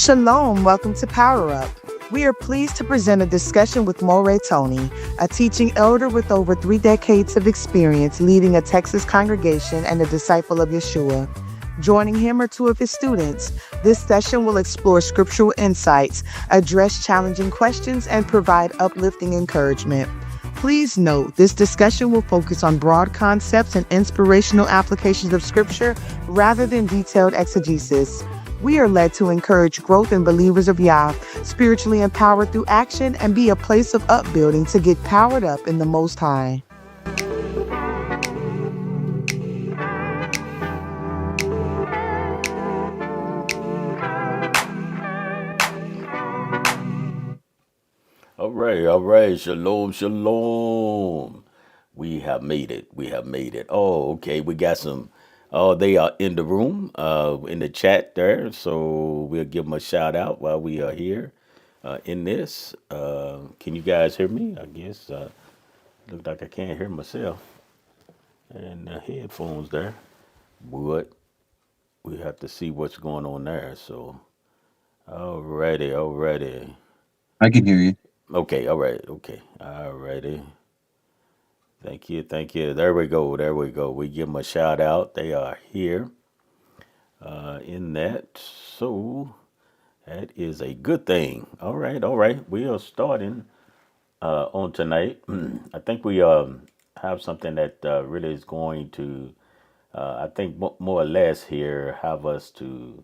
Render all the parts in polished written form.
Shalom, welcome to Power Up. We are pleased to present a discussion with Moray Tony, a teaching elder with over 3 decades of experience leading a Texas congregation and a disciple of Yeshua. Joining him are 2 of his students. This session will explore scriptural insights, address challenging questions, and provide uplifting encouragement. Please note, this discussion will focus on broad concepts and inspirational applications of Scripture rather than detailed exegesis. We are led to encourage growth in believers of Yah, spiritually empowered through action, and be a place of upbuilding to get powered up in the Most High. All right. Shalom, shalom. We have made it. We have made it. Oh, okay. We got some. Oh, they are in the room, in the chat there. So we'll give them a shout out while we are here, in this. Can you guys hear me? I guess. Look like I can't hear myself. And the headphones there. But we have to see what's going on there. So, alrighty. I can hear you. Okay, all right, okay, alrighty. Thank you. There we go. We give them a shout out. They are here, in that. So that is a good thing. All right. We are starting, on tonight. I think we have something that really is going to, I think more or less here have us to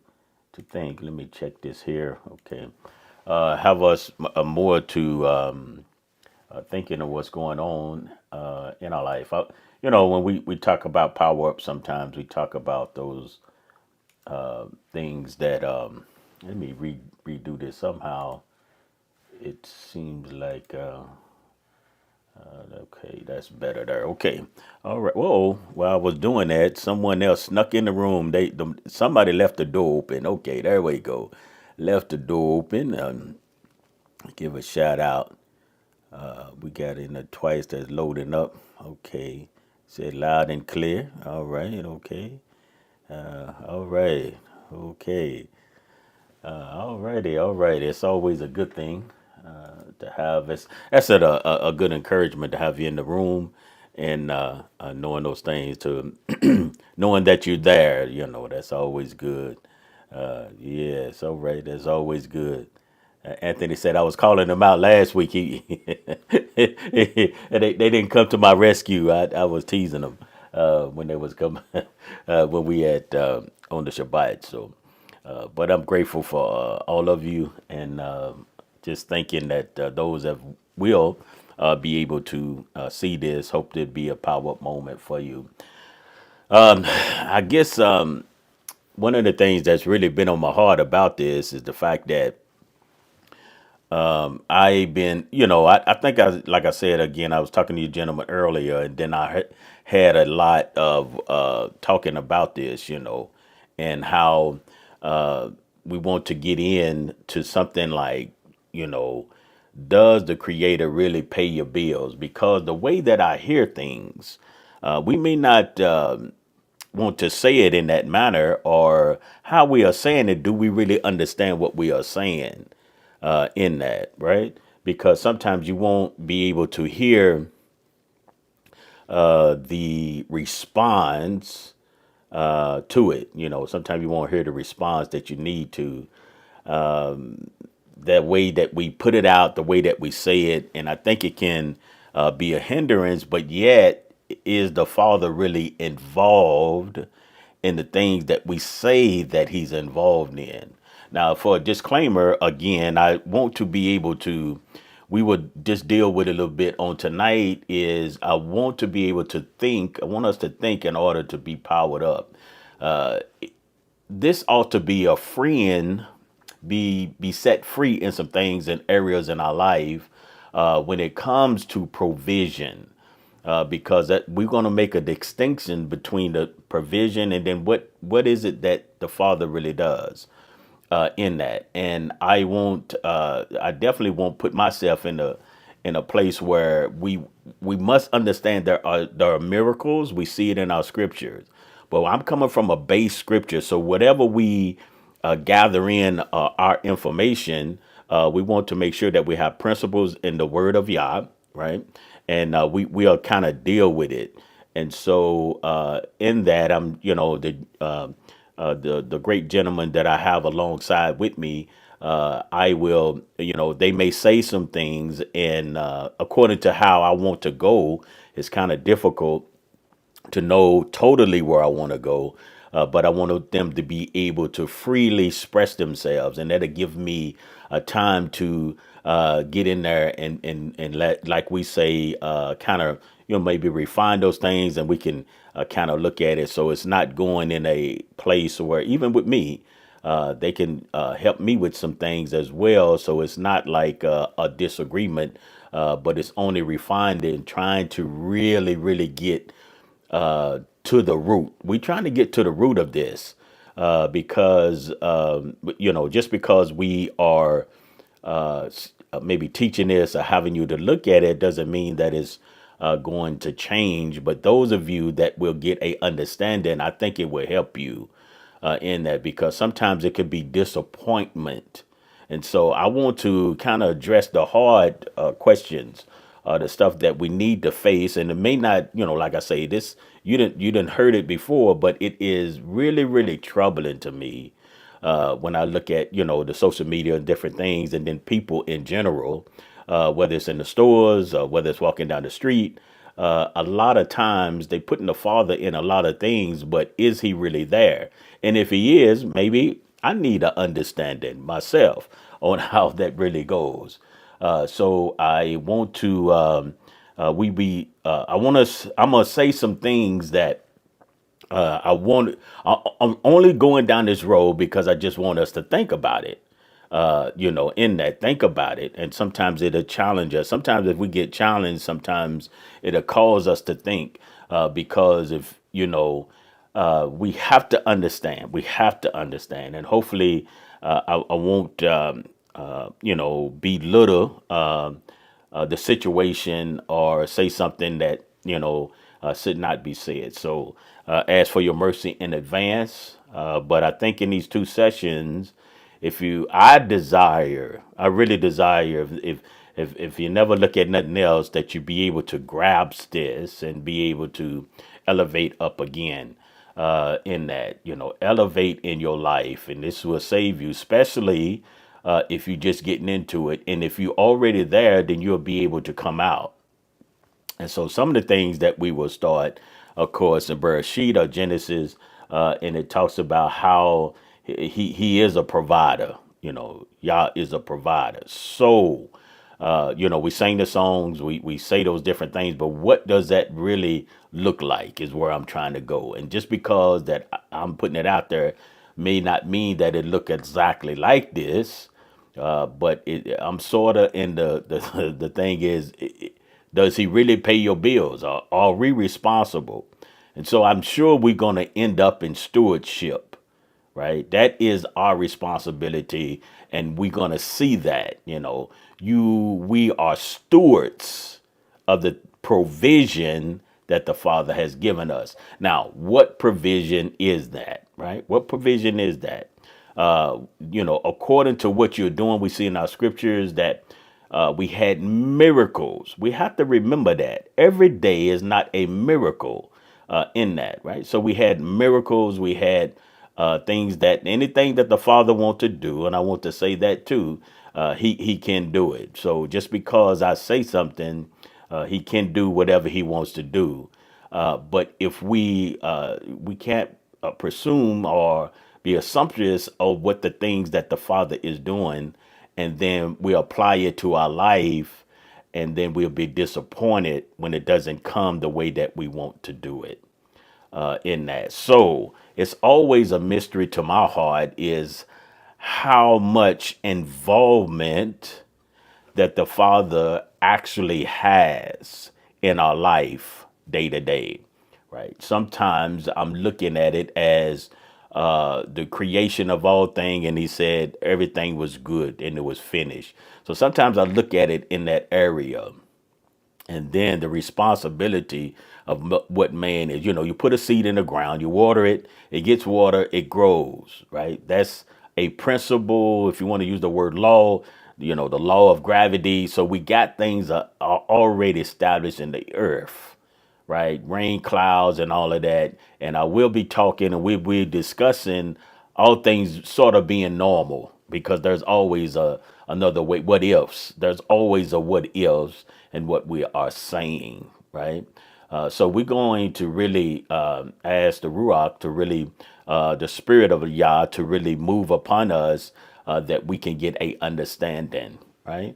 think. Let me check this here. Okay, have us more to thinking of what's going on in our life. When we talk about power up, sometimes we talk about those things that, let me redo this somehow. It seems like, okay, that's better there. Okay. All right. Whoa. While I was doing that, someone else snuck in the room. Somebody left the door open. Okay, there we go. Left the door open. Give a shout out. We got in there twice. That's loading up. Okay. Said loud and clear. All right. Okay. All right. Okay. All right. It's always a good thing to have. That's a good encouragement to have you in the room and knowing those things, to knowing that you're there. That's always good. Yes. All right. That's always good. Anthony said I was calling him out last week. And they didn't come to my rescue. I was teasing them when they was coming when we had on the Shabbat. So, but I'm grateful for all of you, and just thinking that those that will be able to see this, hope to be a power up moment for you. I guess one of the things that's really been on my heart about this is the fact that I've been, I think like I said again, I was talking to you gentlemen earlier, and then I had a lot of talking about this, and how we want to get in to something like, you know, does the Creator really pay your bills? Because the way that I hear things, we may not want to say it in that manner, or how we are saying it. Do we really understand what we are saying? In that, right? Because sometimes you won't be able to hear the response to it. Sometimes you won't hear the response that you need to. That way that we put it out, the way that we say it, and I think it can be a hindrance. But yet, is the Father really involved in the things that we say that He's involved in? Now, for a disclaimer, again, I want to be able to, we would just deal with it a little bit on tonight, is I want to be able to think, I want us to think in order to be powered up. This ought to be a friend, be set free in some things and areas in our life when it comes to provision. Because that we're going to make a distinction between the provision and then what is it that the Father really does in that. And I definitely won't put myself in a place where we must understand there are miracles. We see it in our scriptures, but I'm coming from a base scripture. So whatever we gather in our information, we want to make sure that we have principles in the Word of Yah, right? And we'll kind of deal with it. And so in that, I'm the great gentleman that I have alongside with me. I will, they may say some things, and according to how I want to go, it's kind of difficult to know totally where I want to go. But I want them to be able to freely express themselves, and that'll give me a time to get in there and let, like we say, kind of, maybe refine those things, and we can kind of look at it. So it's not going in a place where, even with me, they can help me with some things as well. So it's not like a disagreement, but it's only refined in trying to really, really get to the root. We're trying to get to the root of this because, just because we are maybe teaching this or having you to look at it doesn't mean that it's going to change. But those of you that will get a understanding, I think it will help you in that, because sometimes it could be disappointment. And so I want to kind of address the hard questions, the stuff that we need to face. And it may not, like I say, this, you didn't heard it before, but it is really, really troubling to me when I look at, the social media and different things, and then people in general, whether it's in the stores or whether it's walking down the street. A lot of times they putting the Father in a lot of things, but is he really there? And if he is, maybe I need an understanding myself on how that really goes. So I want to, I'm going to say some things that I'm only going down this road because I just want us to think about it. In that, think about it. And sometimes it'll challenge us. Sometimes if we get challenged, sometimes it'll cause us to think, because if, we have to understand, and hopefully, I won't, belittle, the situation or say something that, should not be said. So, ask for your mercy in advance. But I think in these two sessions, I really desire, if you never look at nothing else, that you be able to grasp this and be able to elevate up again, in that, elevate in your life. And this will save you, especially if you're just getting into it. And if you're already there, then you'll be able to come out. And so some of the things that we will start, of course, in Bereshit or Genesis, and it talks about how he is a provider. Yah is a provider. So, we sing the songs, we say those different things, but what does that really look like is where I'm trying to go. And just because that I'm putting it out there may not mean that it look exactly like this, but I'm sort of in the thing is, does he really pay your bills? Are we responsible? And so I'm sure we're going to end up in stewardship, right? That is our responsibility. And we're going to see that, we are stewards of the provision that the Father has given us. Now, what provision is that, right? What provision is that? According to what you're doing, we see in our scriptures that we had miracles. We have to remember that every day is not a miracle in that, right? So we had miracles. We had things that anything that the Father wants to do, and I want to say that too, he can do it. So just because I say something, he can do whatever he wants to do. But if we can't presume or be assumptuous of what the things that the Father is doing, and then we apply it to our life, and then we'll be disappointed when it doesn't come the way that we want to do it, in that. So it's always a mystery to my heart is how much involvement that the Father actually has in our life day to day, right? Sometimes I'm looking at it as the creation of all things, and he said everything was good and it was finished. So sometimes I look at it in that area, and then the responsibility of what man is. You put a seed in the ground, you water it, it gets water, it grows, right? That's a principle, if you want to use the word law, the law of gravity. So we got things are already established in the earth, right? Rain, clouds, and all of that. And I will be talking and we'll be discussing all things sort of being normal because there's always another way. What ifs? There's always a what ifs and what we are saying, right? So we're going to really ask the Ruach to really, the Spirit of Yah to really move upon us that we can get a understanding, right?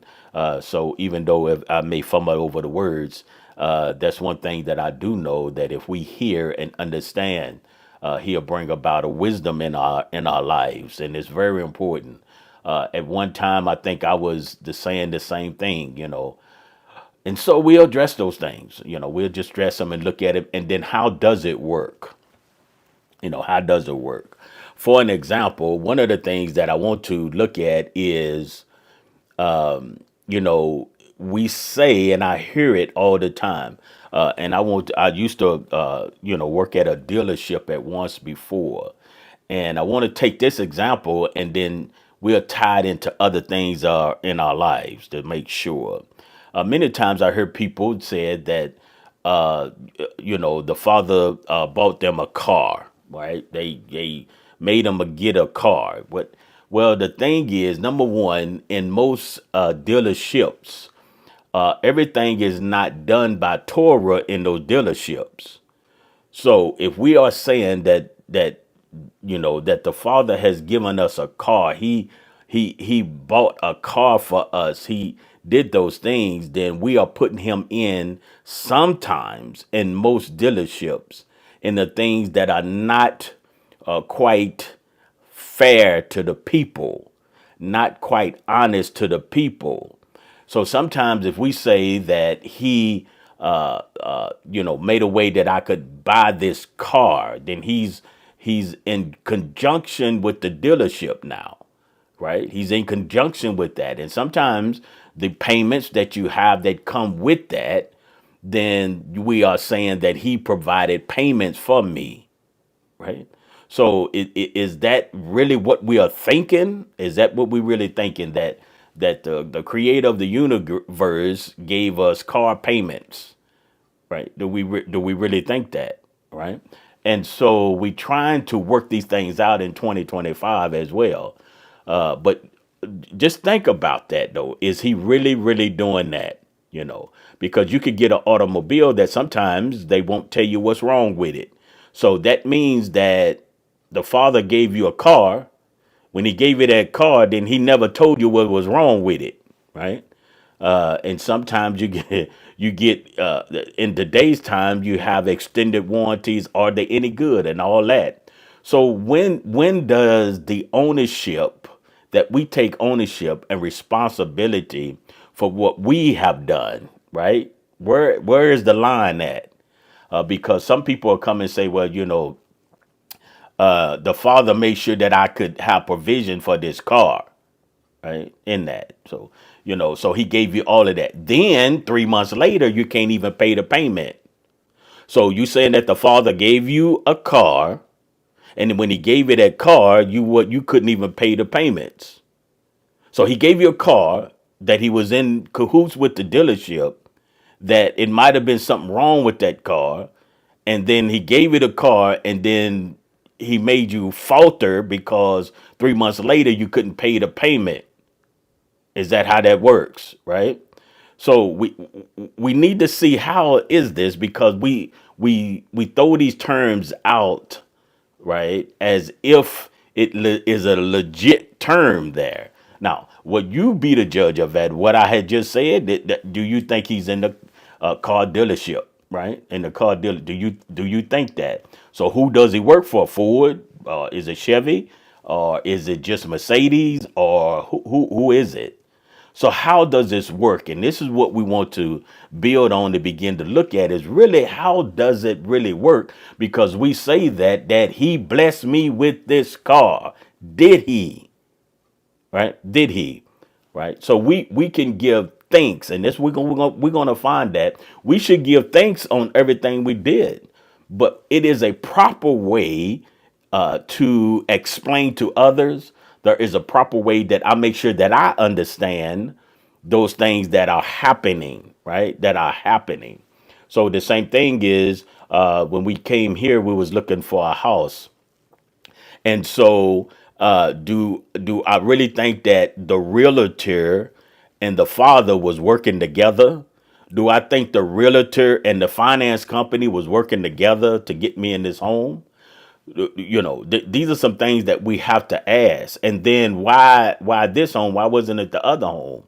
So even though if I may fumble over the words, that's one thing that I do know that if we hear and understand, He'll bring about a wisdom in our lives, and it's very important. At one time, I think I was saying the same thing, and so we'll address those things. We'll just address them and look at it. And then how does it work? How does it work? For an example, one of the things that I want to look at is, you know, we say, and I hear it all the time. And I used to, work at a dealership at once before. And I want to take this example and then we'll tie it into other things in our lives to make sure. Many times I heard people said that, uh, the father bought them a car, right? They made them get a car. Well, the thing is, number one, in most dealerships, everything is not done by Torah in those dealerships. So if we are saying that the Father has given us a car, he bought a car for us, he did those things, then we are putting him in sometimes in most dealerships in the things that are not quite fair to the people, not quite honest to the people. So sometimes if we say that he, made a way that I could buy this car, then he's in conjunction with the dealership now, right? He's in conjunction with that. And sometimes the payments that you have that come with that, then we are saying that he provided payments for me, right? So is that really what we are thinking? Is that what we really thinking that the creator of the universe gave us car payments, right? Do we really think that, right? And so we trying to work these things out in 2025 as well. But just think about that though. Is he really, really doing that? Because you could get an automobile that sometimes they won't tell you what's wrong with it. So that means that the father gave you a car. When he gave you that car, then he never told you what was wrong with it, right? And sometimes you get in today's time you have extended warranties. Are they any good and all that? So when does the ownership that we take ownership and responsibility for what we have done, right? Where is the line at? Because some people will come and say, well, the father made sure that I could have provision for this car, right? In that. So, so he gave you all of that. Then 3 months later, you can't even pay the payment. So you saying that the father gave you a car, and when he gave you that car, you couldn't even pay the payments. So he gave you a car that he was in cahoots with the dealership, that it might have been something wrong with that car. And then he gave you the car and then he made you falter because 3 months later you couldn't pay the payment. Is that how that works? Right. So we need to see how is this, because we throw these terms out, right, as if is a legit term there. Now, would you be the judge of that? What I had just said, do you think he's in the car dealership, right? In the car dealer, do you think that? So who does he work for? Ford? Is it Chevy? Or is it just Mercedes? Or who is it? So how does this work? And this is what we want to build on to begin to look at, is really how does it really work? Because we say that he blessed me with this car. Did he? Right? Did he? Right? So we can give thanks, and this we're gonna find that we should give thanks on everything we did, but it is a proper way to explain to others, There is a proper way that I make sure that I understand those things that are happening, right? That are happening. So the same thing is when we came here, we was looking for a house. And so, do I really think that the realtor and the father was working together? Do I think the realtor and the finance company was working together to get me in this home? These are some things that we have to ask. And then why this home? Why wasn't it the other home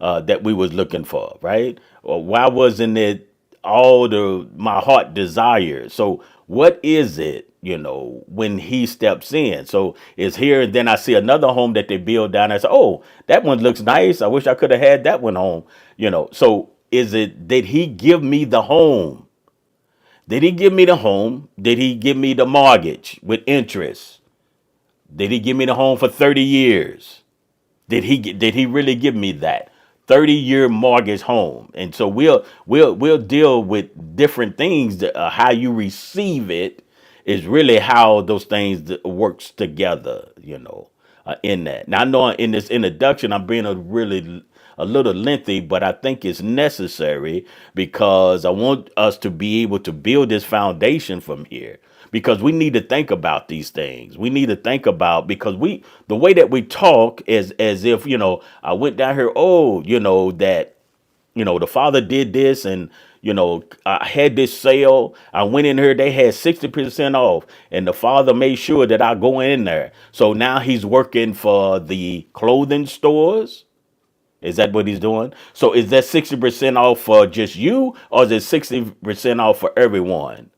that we was looking for, right? Or why wasn't it all the my heart desires? So what is it, when he steps in? So it's here, and then I see another home that they build down there. I say, oh, that one looks nice. I wish I could have had that one home. So is it, did he give me the home? Did he give me the home? Did he give me the mortgage with interest? Did he give me the home for 30 years? Did he really give me that 30-year mortgage home? And so we'll deal with different things. How you receive it is really how those things works together. In that. Now I know in this introduction I'm being a little lengthy, but I think it's necessary because I want us to be able to build this foundation from here. Because we need to think about these things. We need to think about, because the way that we talk is as if, I went down here, that, the father did this, and, I had this sale. I went in here, they had 60% off, and the father made sure that I go in there. So now he's working for the clothing stores. Is that what he's doing? So is that 60% off for just you, or is it 60% off for everyone?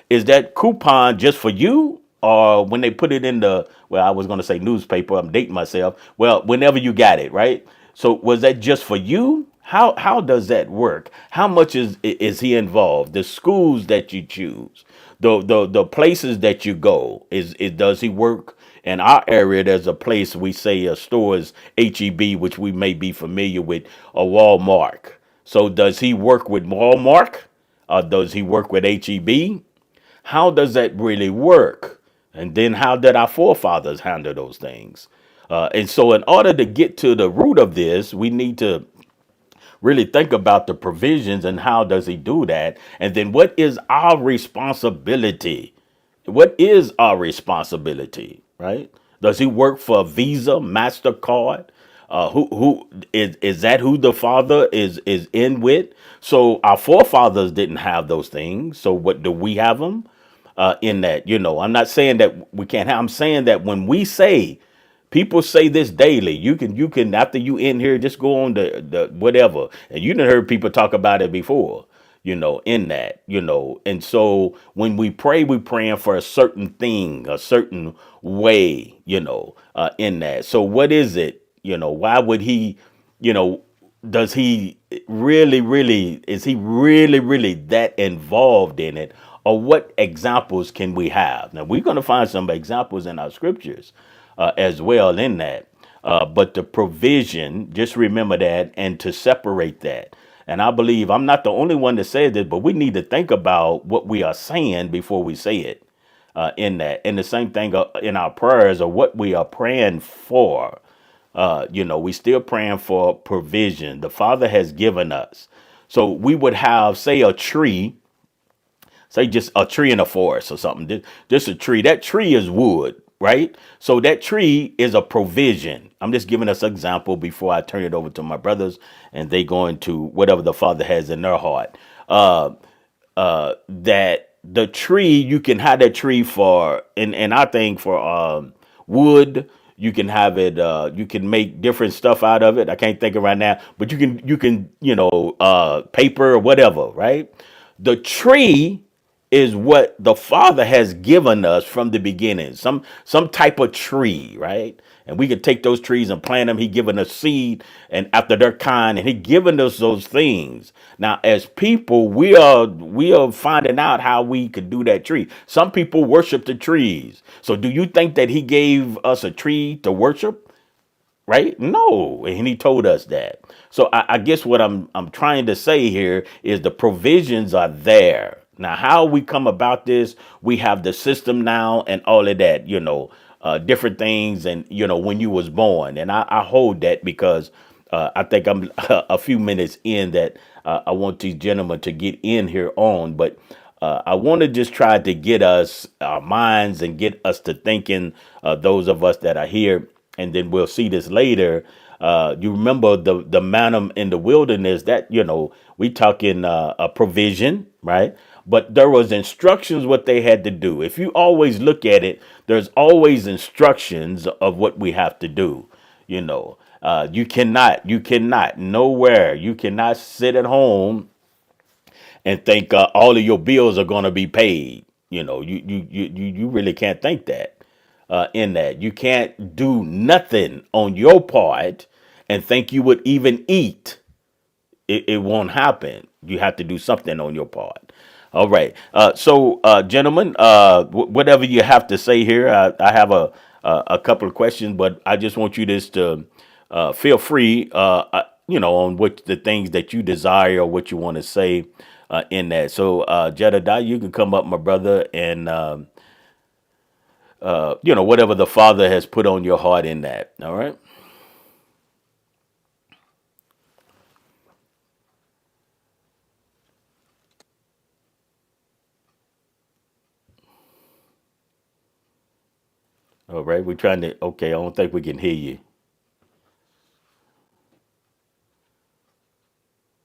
Is that coupon just for you? Or when they put it in I was going to say newspaper, I'm dating myself. Well, whenever you got it, right? So was that just for you? How does that work? How much is he involved? The schools that you choose, the places that you go, does he work? In our area, there's a place we say a store is HEB, which we may be familiar with, a Walmart. So does he work with Walmart? Or does he work with HEB? How does that really work? And then how did our forefathers handle those things? And so in order to get to the root of this, we need to really think about the provisions and how does he do that? And then what is our responsibility? What is our responsibility, right? Does he work for Visa, MasterCard? Who is that who the father is in with? So our forefathers didn't have those things. So what do we have them? In that, I'm not saying that we can't have, I'm saying that when we say, people say this daily, you can after you in here, just go on the whatever. And you done heard people talk about it before, in that, and so when we pray, we praying for a certain thing, a certain way, in that. So what is it? Why would he, does he really, is he really that involved in it? Or what examples can we have? Now, we're going to find some examples in our scriptures as well in that. But the provision, just remember that, and to separate that. And I believe I'm not the only one that said this, but we need to think about what we are saying before we say it in that. And the same thing in our prayers, or what we are praying for. We still praying for provision. The Father has given us. So we would have, say, a tree. Say just a tree in a forest or something. Just a tree. That tree is wood, right? So that tree is a provision. I'm just giving us an example before I turn it over to my brothers and they go into whatever the Father has in their heart. That the tree, you can have that tree for, and I think for wood. You can have it. You can make different stuff out of it. I can't think of right now, but you can paper or whatever, right? The tree is what the Father has given us from the beginning. Some type of tree, right? And we could take those trees and plant them. He given us seed and after their kind, and he given us those things. Now, as people, we are finding out how we could do that tree. Some people worship the trees. So do you think that he gave us a tree to worship? Right? No. And he told us that. So I guess what I'm trying to say here is the provisions are there. Now, how we come about this, we have the system now and all of that, different things, and when you was born. And I hold that because I think I'm a few minutes in that I want these gentlemen to get in here on, but I want to just try to get us our minds and get us to thinking, those of us that are here, and then we'll see this later. You remember the manna in the wilderness, that we talking a provision, right? But there was instructions what they had to do. If you always look at it, there's always instructions of what we have to do. You cannot nowhere. You cannot sit at home and think all of your bills are going to be paid. You really can't think that. In that, you can't do nothing on your part and think you would even eat. It won't happen. You have to do something on your part. All right. So, gentlemen, whatever you have to say here, I have a couple of questions, but I just want you just to feel free, on what the things that you desire or what you want to say in that. So, Jedediah, you can come up, my brother, and whatever the Father has put on your heart in that. All right. All right. We're trying to. Okay. I don't think we can hear you.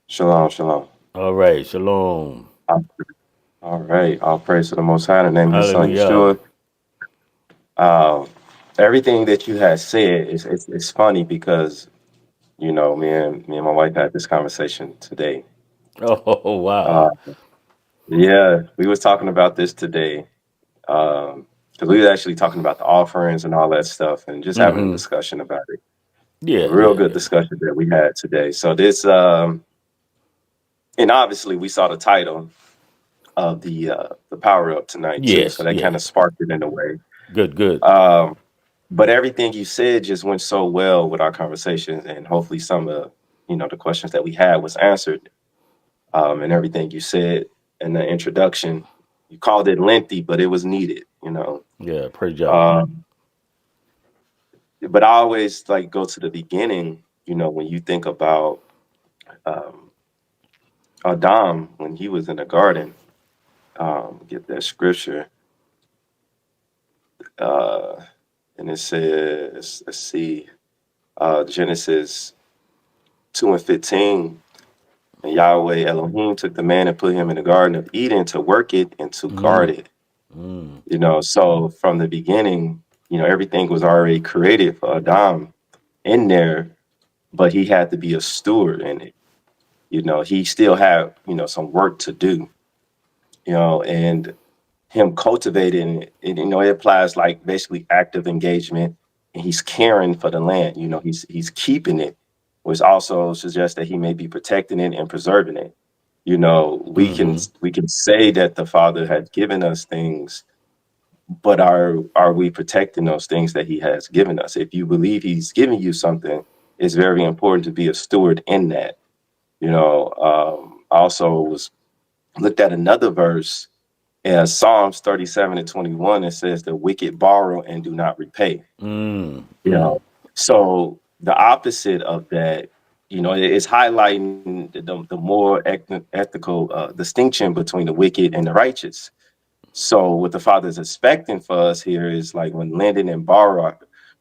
Shalom, shalom. All right. Shalom. All right. All praise to the Most High in the name of His Son, Hallelujah. Yeshua. Um, Everything that you had said is funny because me and my wife had this conversation today. Oh, wow. Uh, yeah, we was talking about this today because we were actually talking about the offerings and all that stuff, and just having a Mm-hmm. discussion about it. A Yeah, real good yeah. discussion that we had today. So this, and obviously we saw the title of the power up tonight too, so Yes, that kind yeah. of sparked it in a way. Good, good. Um, but everything you said just went so well with our conversations, and hopefully some of the questions that we had was answered. And everything you said in the introduction, you called it lengthy, but it was needed. Yeah, praise Yah. Um, but I always like go to the beginning. When you think about um, Adam when he was in the garden. Get that scripture, uh, and it says, let's see, Genesis 2:15. And Yahweh Elohim took the man and put him in the Garden of Eden to work it and to guard Mm, it. mm, So from the beginning, everything was already created for Adam in there, but he had to be a steward in it. He still had, some work to do, and him cultivating it, it applies like basically active engagement, and he's caring for the land. He's keeping it, which also suggests that he may be protecting it and preserving it. We can mm-hmm. we can say that the Father has given us things, but are we protecting those things that He has given us? If you believe He's giving you something, it's very important to be a steward in that. I also was looked at another verse, Psalms 37:21. It says, "The wicked borrow and do not repay." Mm, You mm, know, so the opposite of that, it's highlighting the more ethical distinction between the wicked and the righteous. So what the Father is expecting for us here is like when lending and borrow,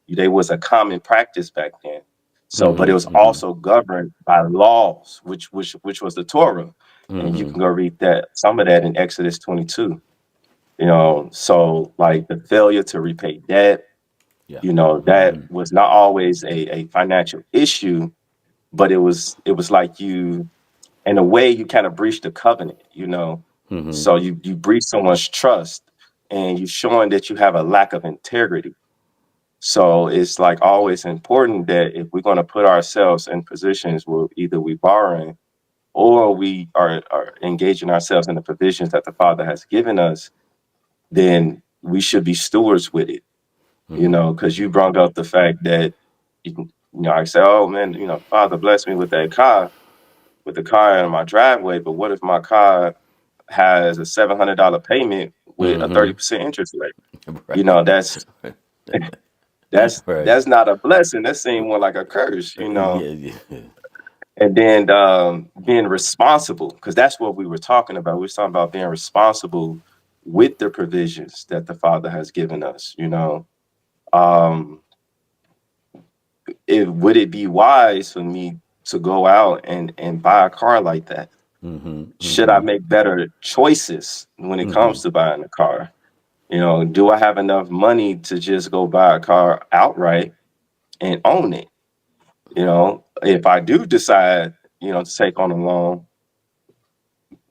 they was a common practice back then. So, but it was mm-hmm, mm-hmm, also governed by laws, which was the Torah, and you mm-hmm. can go read that some of that in Exodus 22. So like the failure to repay debt, Yeah. that Mm-hmm, was not always a financial issue, but it was like you, in a way, you kind of breached the covenant. mm-hmm, So you breach someone's trust, and you're showing that you have a lack of integrity. So it's like always important that if we're going to put ourselves in positions where either we borrowing or we are engaging ourselves in the provisions that the Father has given us, then we should be stewards with it. Because you brought up the fact that I say, oh man, Father bless me with that car, with the car in my driveway. But what if my car has a $700 payment with a mm-hmm. 30% interest rate? Right. That's Right. Right. that's not a blessing. That seems more like a curse, you know. Yeah, yeah. And then being responsible, because that's what we were talking about. We were talking about being responsible with the provisions that the Father has given us. You know, um, would it be wise for me to go out and buy a car like that? Mm-hmm. Should I Mm-hmm. make better choices when it Mm-hmm. comes to buying a car? You know, do I have enough money to just go buy a car outright and own it? You know, if I do decide, you know, to take on a loan,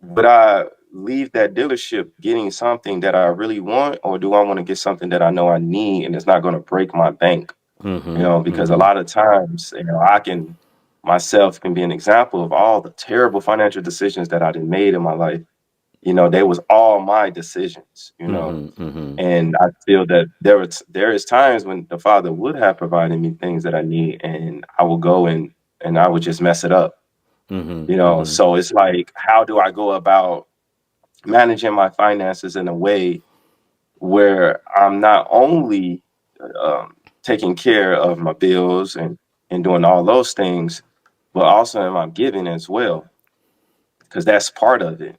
would I leave that dealership getting something that I really want, or do I want to get something that I know I need and it's not going to break my bank? You Mm-hmm. know, because a Mm-hmm. lot of times, you know, I can myself can be an example of all the terrible financial decisions that I done made in my life. You know, they was all my decisions, you know. Mm-hmm. Mm-hmm. And I feel that there is times when the Father would have provided me things that I need, and I will go and I would just mess it up, Mm-hmm. you know. Mm-hmm. So it's like, how do I go about managing my finances in a way where I'm not only taking care of my bills and doing all those things, but also am I giving as well? Because that's part of it.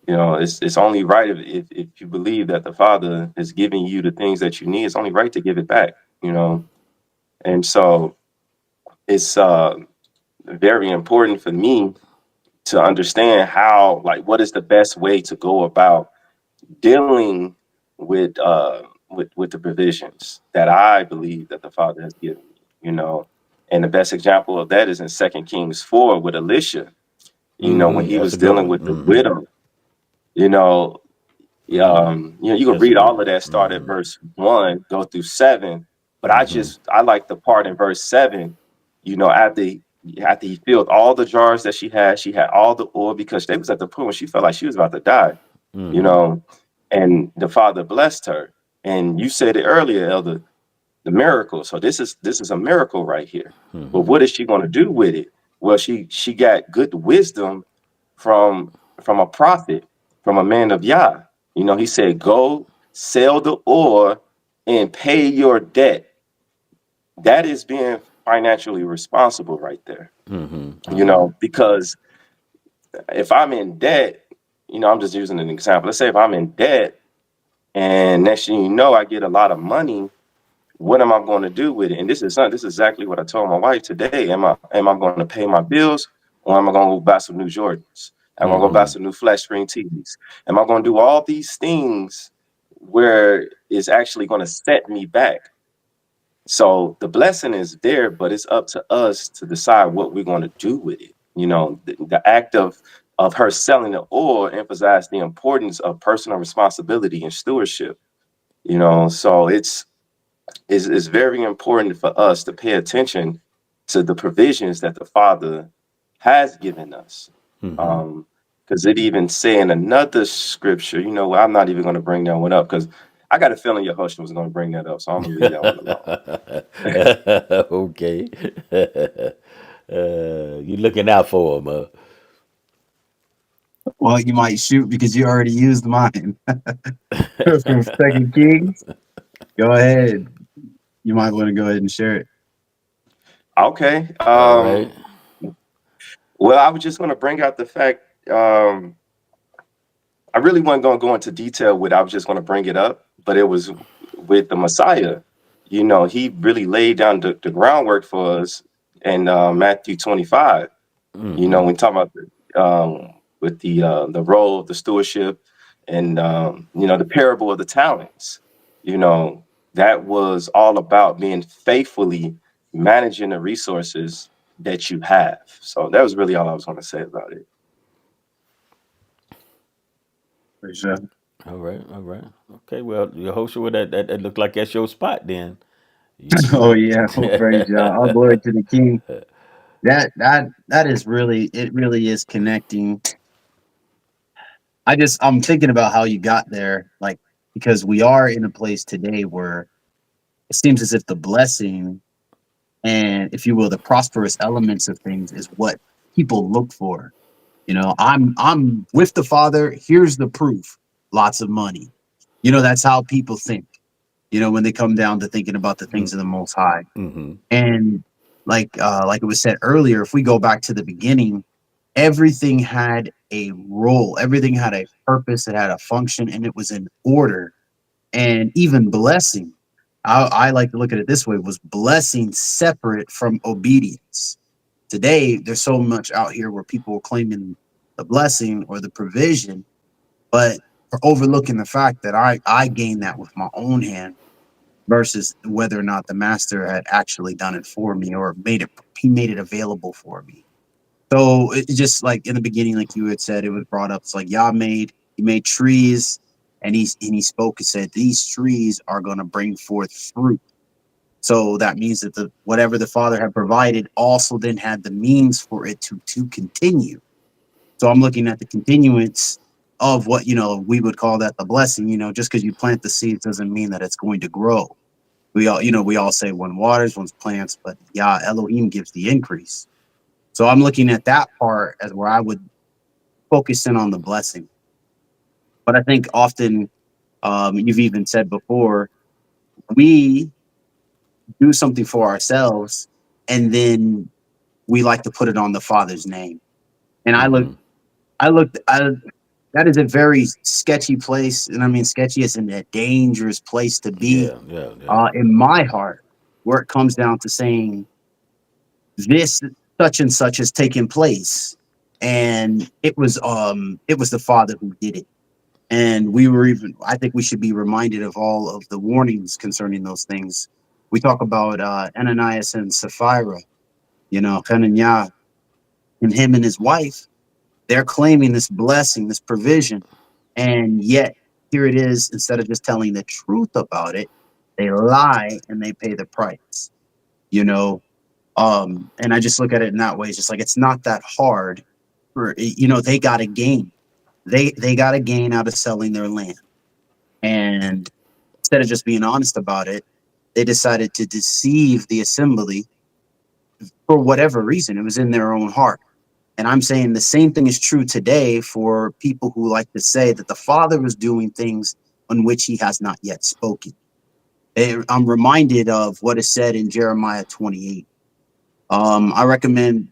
You know, it's only right if you believe that the Father is giving you the things that you need. It's only right to give it back. You know, and so it's very important for me to understand how, like, what is the best way to go about dealing with the provisions that I believe that the Father has given me, you know. And the best example of that is in Second Kings 4 with Elisha, you know, when Mm-hmm. he That's was a good dealing one. with the Mm-hmm. widow, you know. Mm-hmm. You know, you can That's a read good all of one. that, start at Mm-hmm. verse 1, go through 7. But Mm-hmm. I like the part in verse 7, you know, after he filled all the jars that she had all the oil, because they was at the point where she felt like she was about to die, you Mm-hmm. know, and the Father blessed her. And you said it earlier, Elder, the miracle. So this is a miracle right here. But Mm-hmm. what is she going to do with it? Well, she got good wisdom from from a prophet, from a man of Yah. You know, he said, "Go sell the ore and pay your debt." That is being financially responsible right there. Mm-hmm. You Mm-hmm. know, because if I'm in debt, you know, I'm just using an example. Let's say if I'm in debt and next thing you know, I get a lot of money, what am I going to do with it? And this is exactly what I told my wife today. Am I going to pay my bills, or am I going to go buy some new Jordans? Am I going to buy Mm-hmm. some new flat screen TVs? Am I going to do all these things where it's actually going to set me back? So the blessing is there, but it's up to us to decide what we're going to do with it. You know, the act of her selling the oil emphasized the importance of personal responsibility and stewardship. You know, so it's very important for us to pay attention to the provisions that the Father has given us. Mm-hmm. Because it even say in another scripture, you know, I'm not even going to bring that one up because I got a feeling your husband was going to bring that up, so I'm gonna leave that one alone. Okay. You looking out for him, huh? Well, you might shoot because you already used mine from Second Kings. Go ahead. You might want to go ahead and share it. Okay. All right. Well, I was just going to bring out the fact. I really wasn't going to go into detail with. I was just going to bring it up, but it was with the Messiah. You know, he really laid down the groundwork for us in Matthew 25. You know, Mm-hmm. when talking about with the role of the stewardship and you know, the parable of the talents. You know, that was all about being faithfully managing the resources that you have. So that was really all I was going to say about it. For sure. All right. All right. Okay. Well, your host, that looked like that's your spot then. You, Oh you. yeah, oh praise y'all. All glory to the King. That is really, it really is connecting. I'm thinking about how you got there, like, because we are in a place today where it seems as if the blessing and, if you will, the prosperous elements of things is what people look for. You know, I'm with the Father. Here's the proof. Lots of money. You know, that's how people think. when they come down to thinking about the things of the Most High. And like it was said earlier, if we go back to the beginning, everything had a role, everything had a purpose, it had a function, and it was in order. And even blessing, I like to look at it this way, was blessing separate from obedience. Today, there's so much out here where people are claiming the blessing or the provision, but are overlooking the fact that I gained that with my own hand versus whether or not the master had actually done it for me or he made it available for me. So it just like in the beginning, like you had said, it was brought up. It's like he made trees, and he spoke and said, these trees are going to bring forth fruit. So that means that whatever the Father had provided also then had the means for it to continue. So I'm looking at the continuance of what we would call that the blessing. Just because you plant the seeds doesn't mean that it's going to grow. We all say one waters, one plants, but Yah Elohim gives the increase. So I'm looking at that part as where I would focus in on the blessing. But I think often, you've even said before, we do something for ourselves, and then we like to put it on the Father's name. And that is a very sketchy place, and I mean sketchy is in a dangerous place to be. In my heart, where it comes down to saying this such and such has taken place, and it was the Father who did it. And I think we should be reminded of all of the warnings concerning those things. We talk about Ananias and Sapphira, Hananiah, and him and his wife. They're claiming this blessing, this provision, and yet here it is. Instead of just telling the truth about it, they lie and they pay the price. And I just look at it in that way. It's just like it's not that hard. They got to gain. They got to gain out of selling their land. And instead of just being honest about it, they decided to deceive the assembly for whatever reason. It was in their own heart. And I'm saying the same thing is true today for people who like to say that the Father is doing things on which he has not yet spoken. I'm reminded of what is said in Jeremiah 28. I recommend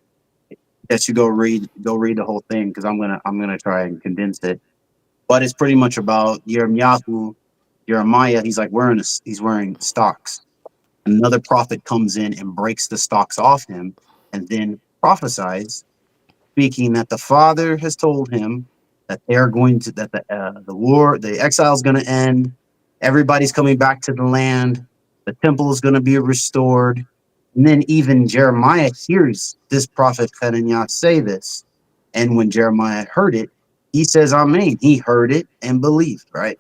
that you go read the whole thing, because I'm gonna try and condense it. But it's pretty much about Jeremiah. He's wearing stocks. Another prophet comes in and breaks the stocks off him, and then prophesies, speaking that the Father has told him that the exile is going to end. Everybody's coming back to the land. The temple is going to be restored. And then even Jeremiah hears this prophet Hananiah say this. And when Jeremiah heard it, he says, Amen. He heard it and believed, right?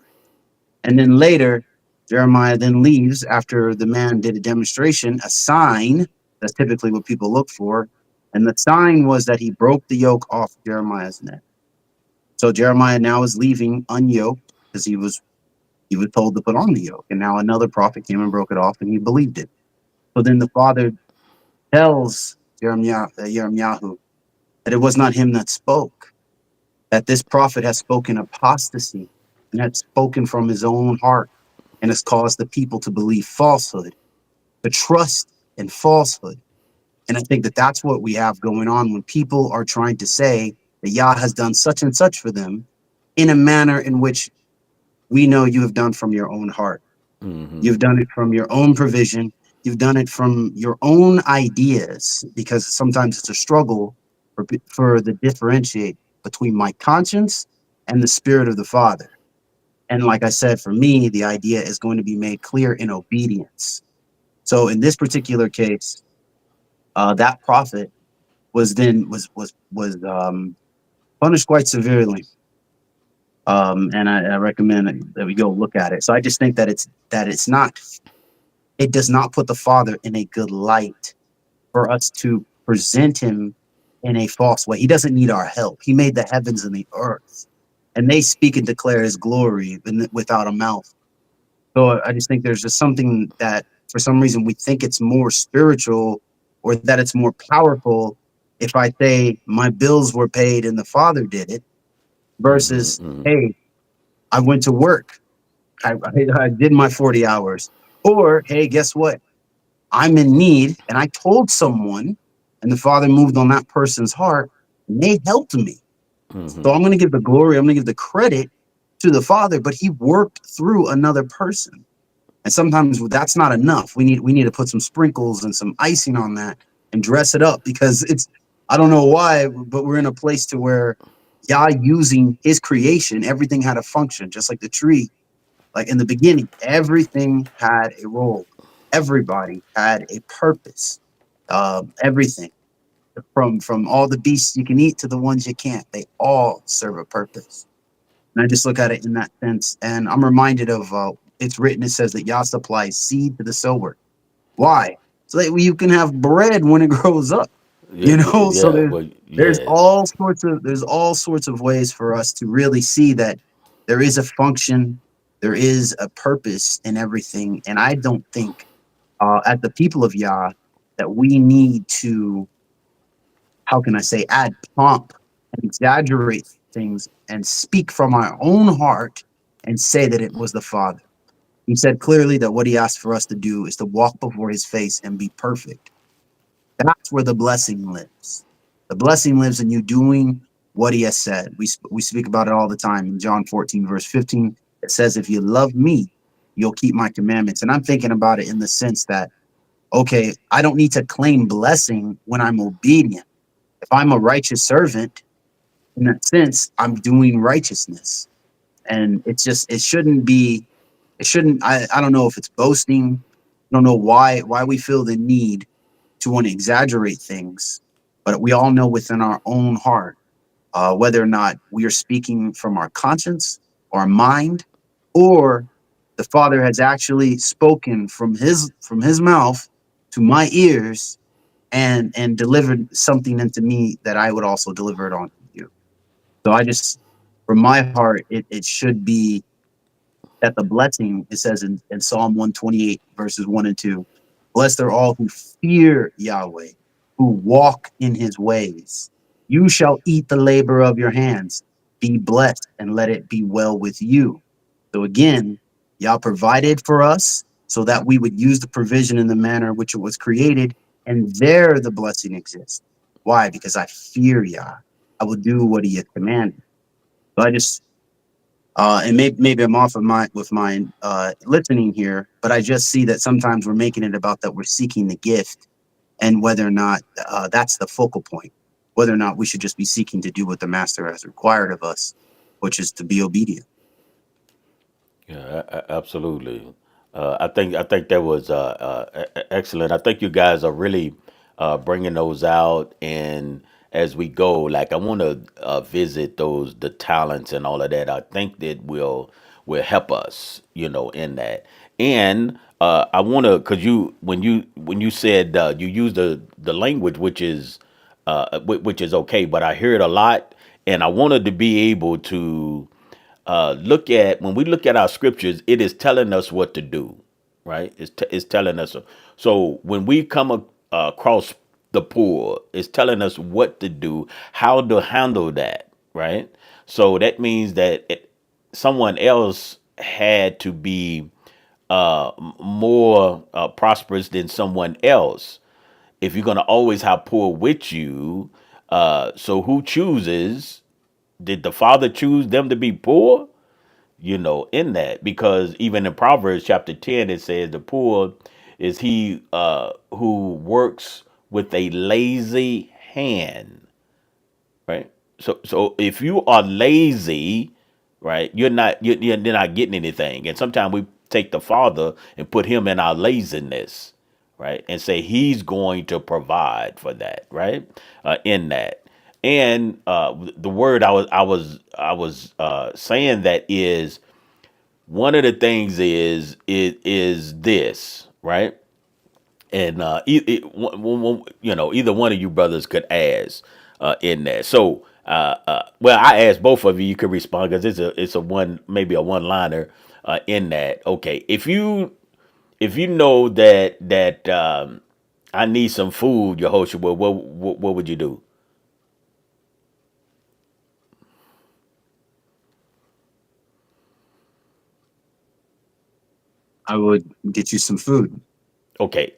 And then later, Jeremiah then leaves after the man did a demonstration, a sign. That's typically what people look for. And the sign was that he broke the yoke off Jeremiah's neck. So Jeremiah now is leaving unyoked because he was told to put on the yoke. And now another prophet came and broke it off, and he believed it. So then the Father tells Jeremiah that it was not him that spoke, that this prophet has spoken apostasy and had spoken from his own heart, and has caused the people to believe falsehood, to trust in falsehood. And I think that that's what we have going on when people are trying to say that Yah has done such and such for them in a manner in which we know you have done from your own heart. You've done it from your own provision. You've done it from your own ideas, because sometimes it's a struggle for the differentiate between my conscience and the spirit of the Father. And like I said, for me, the idea is going to be made clear in obedience. So in this particular case, that prophet was punished quite severely. And I recommend that we go look at it. So I just think that it does not put the Father in a good light for us to present him in a false way. He doesn't need our help. He made the heavens and the earth, and they speak and declare his glory without a mouth. So I just think there's just something that for some reason we think it's more spiritual, or that it's more powerful if I say my bills were paid and the Father did it, versus, hey, I went to work, I did my 40 hours. Or, hey, guess what? I'm in need and I told someone and the Father moved on that person's heart and they helped me. Hmm. So I'm going to give the glory, I'm going to give the credit to the Father, but he worked through another person. And sometimes that's not enough. We need to put some sprinkles and some icing on that and dress it up because it's I don't know why, but we're in a place to where Yah using his creation, everything had a function, just like the tree. Like in the beginning, everything had a role. Everybody had a purpose. Everything from all the beasts you can eat to the ones you can't, they all serve a purpose. And I just look at it in that sense. And I'm reminded of it's written, it says that Yah supplies seed to the sower. Why? So that you can have bread when it grows up. Yeah, yeah, So yeah. there's Well, there's yeah, all sorts of there's all sorts of ways for us to really see that there is a function, there is a purpose in everything. And I don't think at the people of Yah that we need to, how can I say, add pomp and exaggerate things and speak from our own heart and say that it was the Father. He said clearly that what he asked for us to do is to walk before his face and be perfect. That's where the blessing lives. The blessing lives in you doing what he has said. We speak about it all the time in John 14, verse 15. It says, if you love me, you'll keep my commandments. And I'm thinking about it in the sense that, okay, I don't need to claim blessing when I'm obedient. If I'm a righteous servant, in that sense, I'm doing righteousness. And it's just, it shouldn't, I don't know if it's boasting. I don't know why we feel the need to want to exaggerate things, but we all know within our own heart whether or not we are speaking from our conscience or our mind, or the Father has actually spoken from his mouth to my ears and delivered something into me that I would also deliver it on to you. So I just, from my heart, it should be that the blessing, it says in Psalm 128, verses 1 and 2, blessed are all who fear Yahweh, who walk in his ways. You shall eat the labor of your hands. Be blessed and let it be well with you. So again, Yah provided for us so that we would use the provision in the manner in which it was created, and there the blessing exists. Why? Because I fear Yah. I will do what he has commanded. So I just and maybe I'm off of my listening here, but I just see that sometimes we're making it about that we're seeking the gift, and whether or not that's the focal point, whether or not we should just be seeking to do what the master has required of us, which is to be obedient. yeah, absolutely. I think that was excellent. I think you guys are really bringing those out, and as we go, like I want to visit those the talents and all of that. I think that will help us, in that. And I want to, cause when you said you use the language, which is okay, but I hear it a lot, and I wanted to be able to look at when we look at our scriptures, it is telling us what to do, right? It's telling us. So when we come across the poor, it's telling us what to do, how to handle that, right? So that means that someone else had to be more prosperous than someone else if you're going to always have poor with you. So who chooses? Did the father choose them to be poor? In that, because even in Proverbs chapter 10, it says the poor is he who works with a lazy hand, right? So if you are lazy, right, you're not getting anything. And sometimes we take the father and put him in our laziness, right, and say he's going to provide for that, right, in that. And the word I was saying that is one of the things is this, right? And either one of you brothers could ask in that. So, well, I asked both of you. You could respond because it's a one, maybe a one liner in that. Okay, if you know that I need some food, Yehoshua, what would you do? I would get you some food. Okay.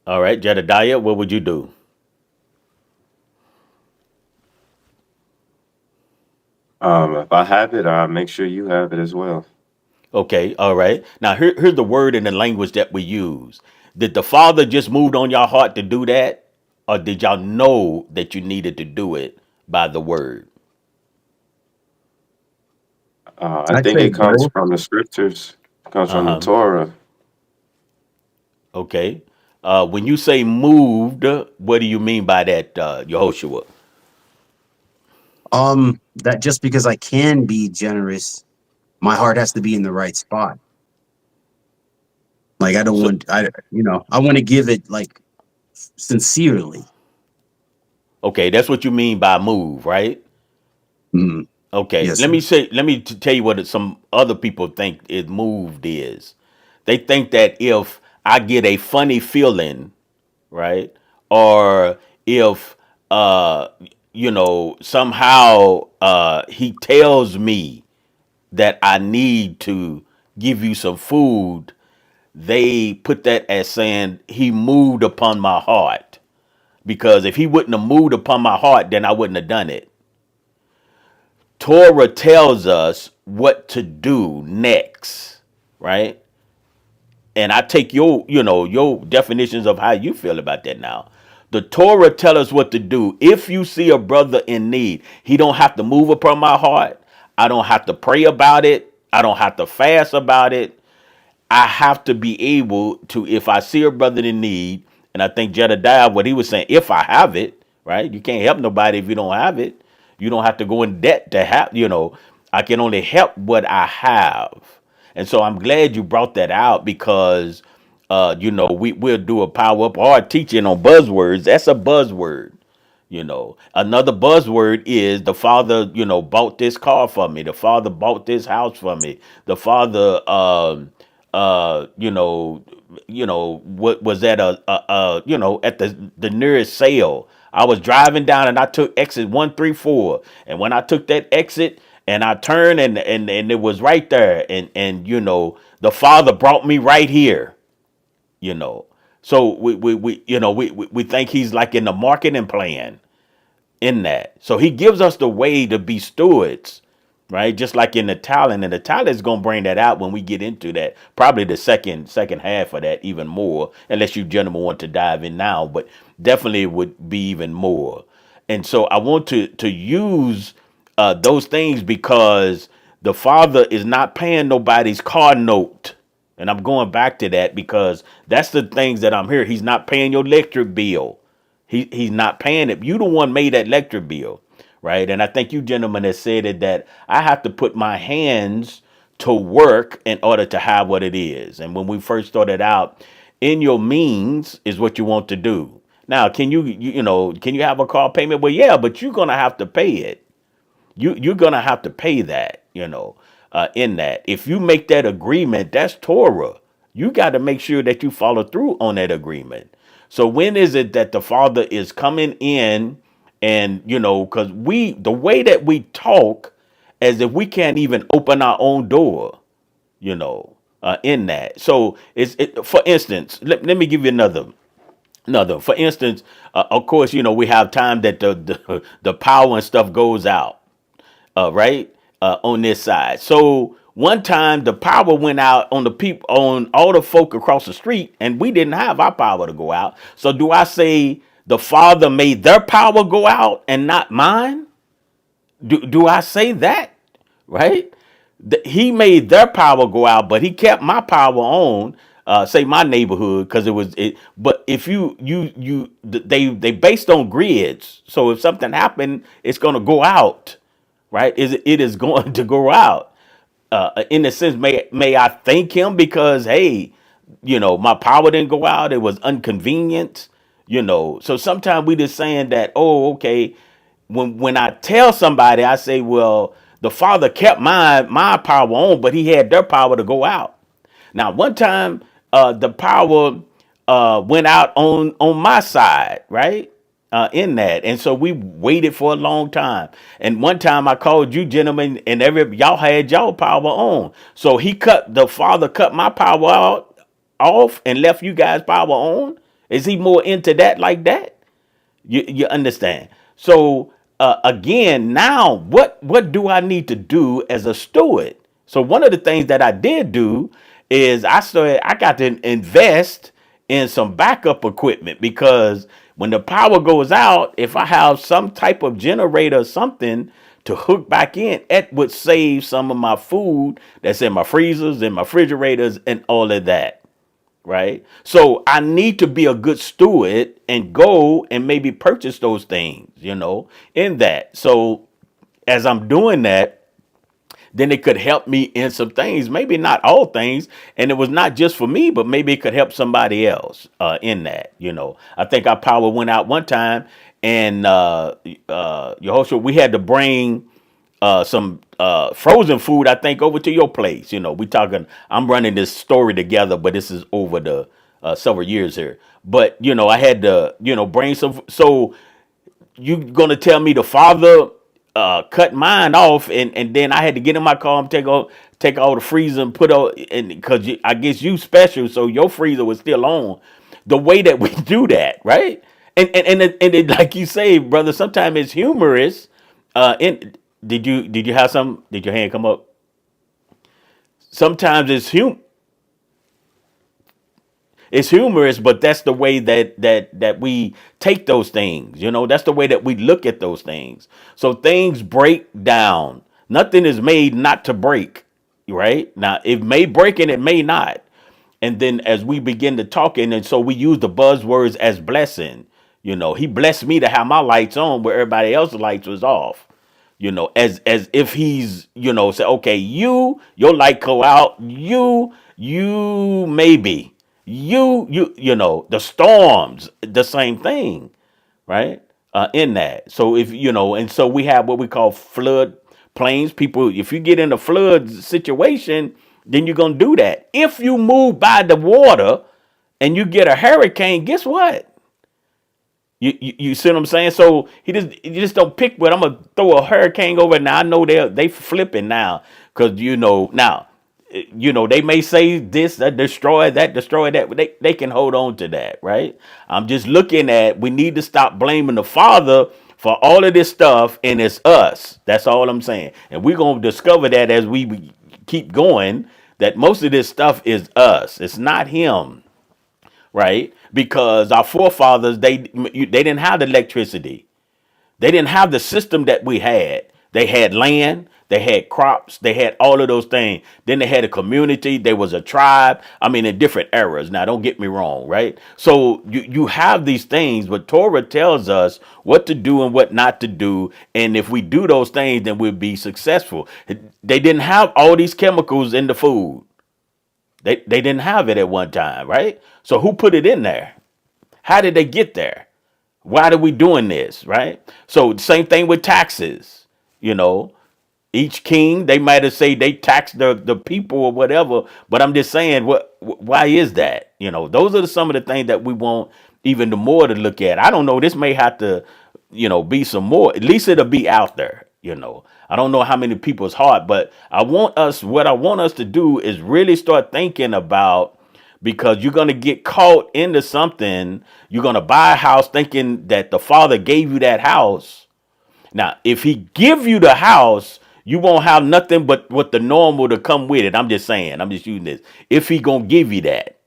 All right, Jedediah, what would you do? If I have it, I'll make sure you have it as well. Okay, all right. Now here's the word and the language that we use. Did the Father just moved on your heart to do that? Or did y'all know that you needed to do it by the word? I I'd think say it comes both. from the scriptures, comes from the Uh-huh. Torah. Okay. When you say moved, what do you mean by that, Yehoshua? That just because I can be generous, my heart has to be in the right spot. Like I don't So, want, I want to give it like sincerely. okay, that's what you mean by move, right? Mm, Okay, yes, sir. let me tell you what some other people think it moved is. They think that if I get a funny feeling, right, or if somehow he tells me that I need to give you some food, they put that as saying he moved upon my heart. Because if he wouldn't have moved upon my heart, then I wouldn't have done it. Torah tells us what to do next, right? And I take your definitions of how you feel about that now. The Torah tell us what to do. If you see a brother in need, he don't have to move upon my heart. I don't have to pray about it. I don't have to fast about it. I have to be able to, if I see a brother in need, and I think Jedediah, what he was saying, if I have it, right? You can't help nobody if you don't have it. You don't have to go in debt to have. I can only help what I have. And so I'm glad you brought that out because, we'll do a power up or teaching on buzzwords. That's a buzzword. Another buzzword is the father, bought this car for me. The father bought this house for me. The father, uh, you know, what was at at the nearest sale. I was driving down and I took exit 134, and when I took that exit and I turned and it was right there, and the father brought me right here. You know, so we think he's like in the marketing plan in that. So he gives us the way to be stewards, right? Just like in the talent, and the talent is gonna bring that out when we get into that. Probably the second half of that even more, unless you gentlemen want to dive in now, but definitely it would be even more. And so I want to use those things because the father is not paying nobody's car note. And I'm going back to that because that's the things that I'm here. He's not paying your electric bill. He's not paying it. You the one made that electric bill, right? And I think you gentlemen have said it that I have to put my hands to work in order to have what it is. And when we first started out, in your means is what you want to do. Now, can you have a car payment? Well, yeah, but you're gonna have to pay it. You're gonna have to pay that, in that. If you make that agreement, that's Torah. You got to make sure that you follow through on that agreement. So when is it that the father is coming in and because the way that we talk as if we can't even open our own door, in that. So for instance, let me give you another. For instance, of course, we have time that the power and stuff goes out, right? On this side. So one time the power went out on the people on all the folk across the street, and we didn't have our power to go out. So do I say the father made their power go out and not mine? Do I say that? Right? He made their power go out, but he kept my power on. Say my neighborhood because it was it. But if they based on grids. So if something happened, it's gonna go out, right? It is going to go out. In a sense, may I thank him because hey, my power didn't go out. It was inconvenient. So sometimes we just saying that. Oh, okay. When I tell somebody, I say, well, the father kept my power on, but he had their power to go out. Now, one time, the power went out on my side, right? in that. And so we waited for a long time. And one time I called you gentlemen, and y'all had y'all power on. So the father cut my power out off and left you guys power on. Is he more into that like that? You understand? So again, now what do I need to do as a steward? So one of the things that I did do is I got to invest in some backup equipment, because when the power goes out, if I have some type of generator or something to hook back in, it would save some of my food that's in my freezers and my refrigerators and all of that. Right. So I need to be a good steward and go and maybe purchase those things, in that. So as I'm doing that, then it could help me in some things, maybe not all things. And it was not just for me, but maybe it could help somebody else in that. I think our power went out one time, and Yehoshua, we had to bring some frozen food, I think, over to your place. We talking, I'm running this story together, but this is over the several years here. But, I had to, bring some. So you gonna tell me the father cut mine off, and then I had to get in my car and take all the freezer and put out, and because I guess you special, so your freezer was still on. The way that we do that, right? And like you say, brother, sometimes it's humorous. In did you have some? Did your hand come up? Sometimes it's humorous, but that's the way that we take those things. That's the way that we look at those things. So things break down. Nothing is made not to break, right? Now, it may break and it may not. And then as we begin to talk, and so we use the buzzwords as blessing. He blessed me to have my lights on where everybody else's lights was off. As if he's, say, okay, your light go out, you maybe, the storms, the same thing, right? In that. So if, and so we have what we call flood plains. People, if you get in a flood situation, then you're going to do that. If you move by the water and you get a hurricane, guess what? You see what I'm saying? So you just don't pick. But I'm gonna throw a hurricane over now. I know they flipping now, because now, they may say this, that destroy that, but they can hold on to that, right? I'm just looking at, we need to stop blaming the father for all of this stuff, and it's us. That's all I'm saying. And we're gonna discover that as we keep going, that most of this stuff is us. It's not him. Right? Because our forefathers, they didn't have the electricity. They didn't have the system that we had. They had land, they had crops, they had all of those things. Then they had a community, there was a tribe. I mean, in different eras. Now, don't get me wrong, right? So you have these things, but Torah tells us what to do and what not to do. And if we do those things, then we'll be successful. They didn't have all these chemicals in the food. They didn't have it at one time, right? So who put it in there? How did they get there? Why are we doing this, right? So same thing with taxes. Each king, they might have said they tax the people or whatever, but I'm just saying, why is that? Those are some of the things that we want even the more to look at. I don't know. This may have to, be some more. At least it'll be out there. I don't know how many people's heart, but what I want us to do is really start thinking about, because you're going to get caught into something. You're going to buy a house thinking that the father gave you that house. Now, if he give you the house, you won't have nothing but what the normal to come with it. I'm just saying, I'm just using this. If he going to give you that,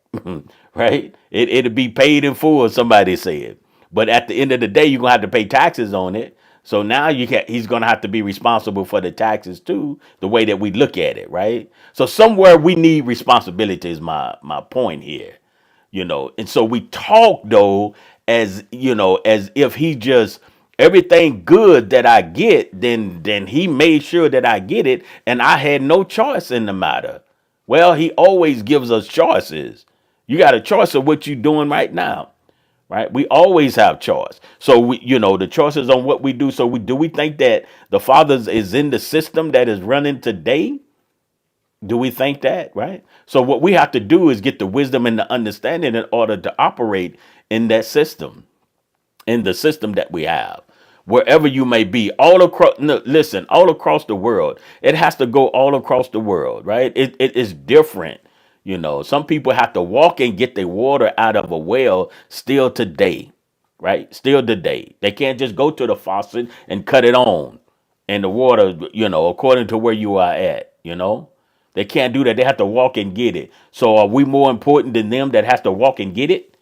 right? It'll be paid in full, somebody said. But at the end of the day, you're going to have to pay taxes on it. So now he's going to have to be responsible for the taxes too, the way that we look at it, right? So somewhere we need responsibility is my point here, And so we talk though, as if he just, everything good that I get, then he made sure that I get it, and I had no choice in the matter. Well, he always gives us choices. You got a choice of what you're doing right now. Right. We always have choice. So the choices on what we do. So we think that the Father is in the system that is running today? Do we think that? Right. So what we have to do is get the wisdom and the understanding in order to operate in that system. in the system that we have. Wherever you may be, all across, no, listen, all across the world, it has to go all across the world, right? It is different. Some people have to walk and get their water out of a well still today, right? Still today. They can't just go to the faucet and cut it on and the water, according to where you are at. They can't do that. They have to walk and get it. So are we more important than them that has to walk and get it?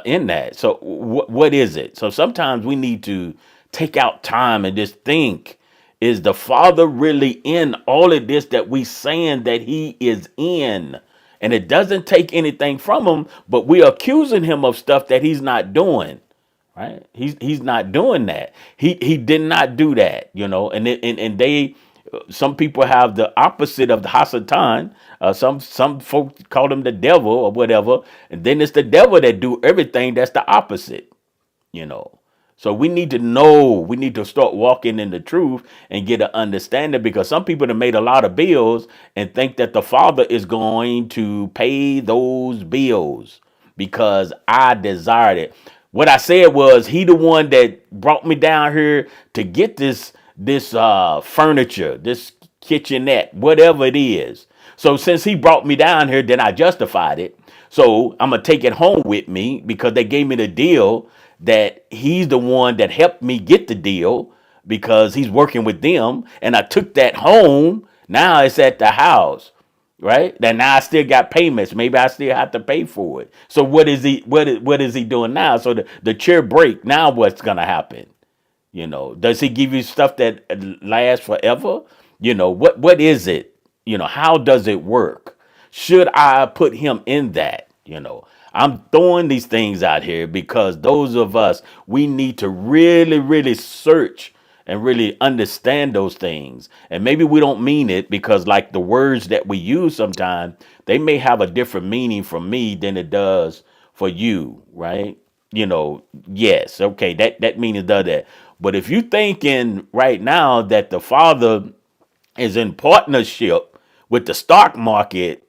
In that. So what is it? So sometimes we need to take out time and just think, is the Father really in all of this that we saying that he is in? And it doesn't take anything from him, but we're accusing him of stuff that he's not doing. Right? He's not doing that. He did not do that. And they some people have the opposite of the Hasatan. Some folks call him the devil or whatever, and then it's the devil that do everything that's the opposite. you know. So we need to know, we need to start walking in the truth and get an understanding, because some people have made a lot of bills and think that the Father is going to pay those bills because I desired it. What I said was, he the one that brought me down here to get this furniture, this kitchenette, whatever it is. So since he brought me down here, then I justified it. So I'm gonna take it home with me because they gave me the deal, that he's the one that helped me get the deal because he's working with them. And I took that home. Now it's at the house, right? Then now I still got payments. Maybe I still have to pay for it. So what is he doing now? So the chair break. Now what's gonna happen? Does he give you stuff that lasts forever? What is it? How does it work? Should I put him in that? I'm throwing these things out here because those of us, we need to really, really search and really understand those things. And maybe we don't mean it, because like the words that we use sometimes, they may have a different meaning for me than it does for you, right? Yes, okay, that means does that. But if you thinking right now that the Father is in partnership with the stock market,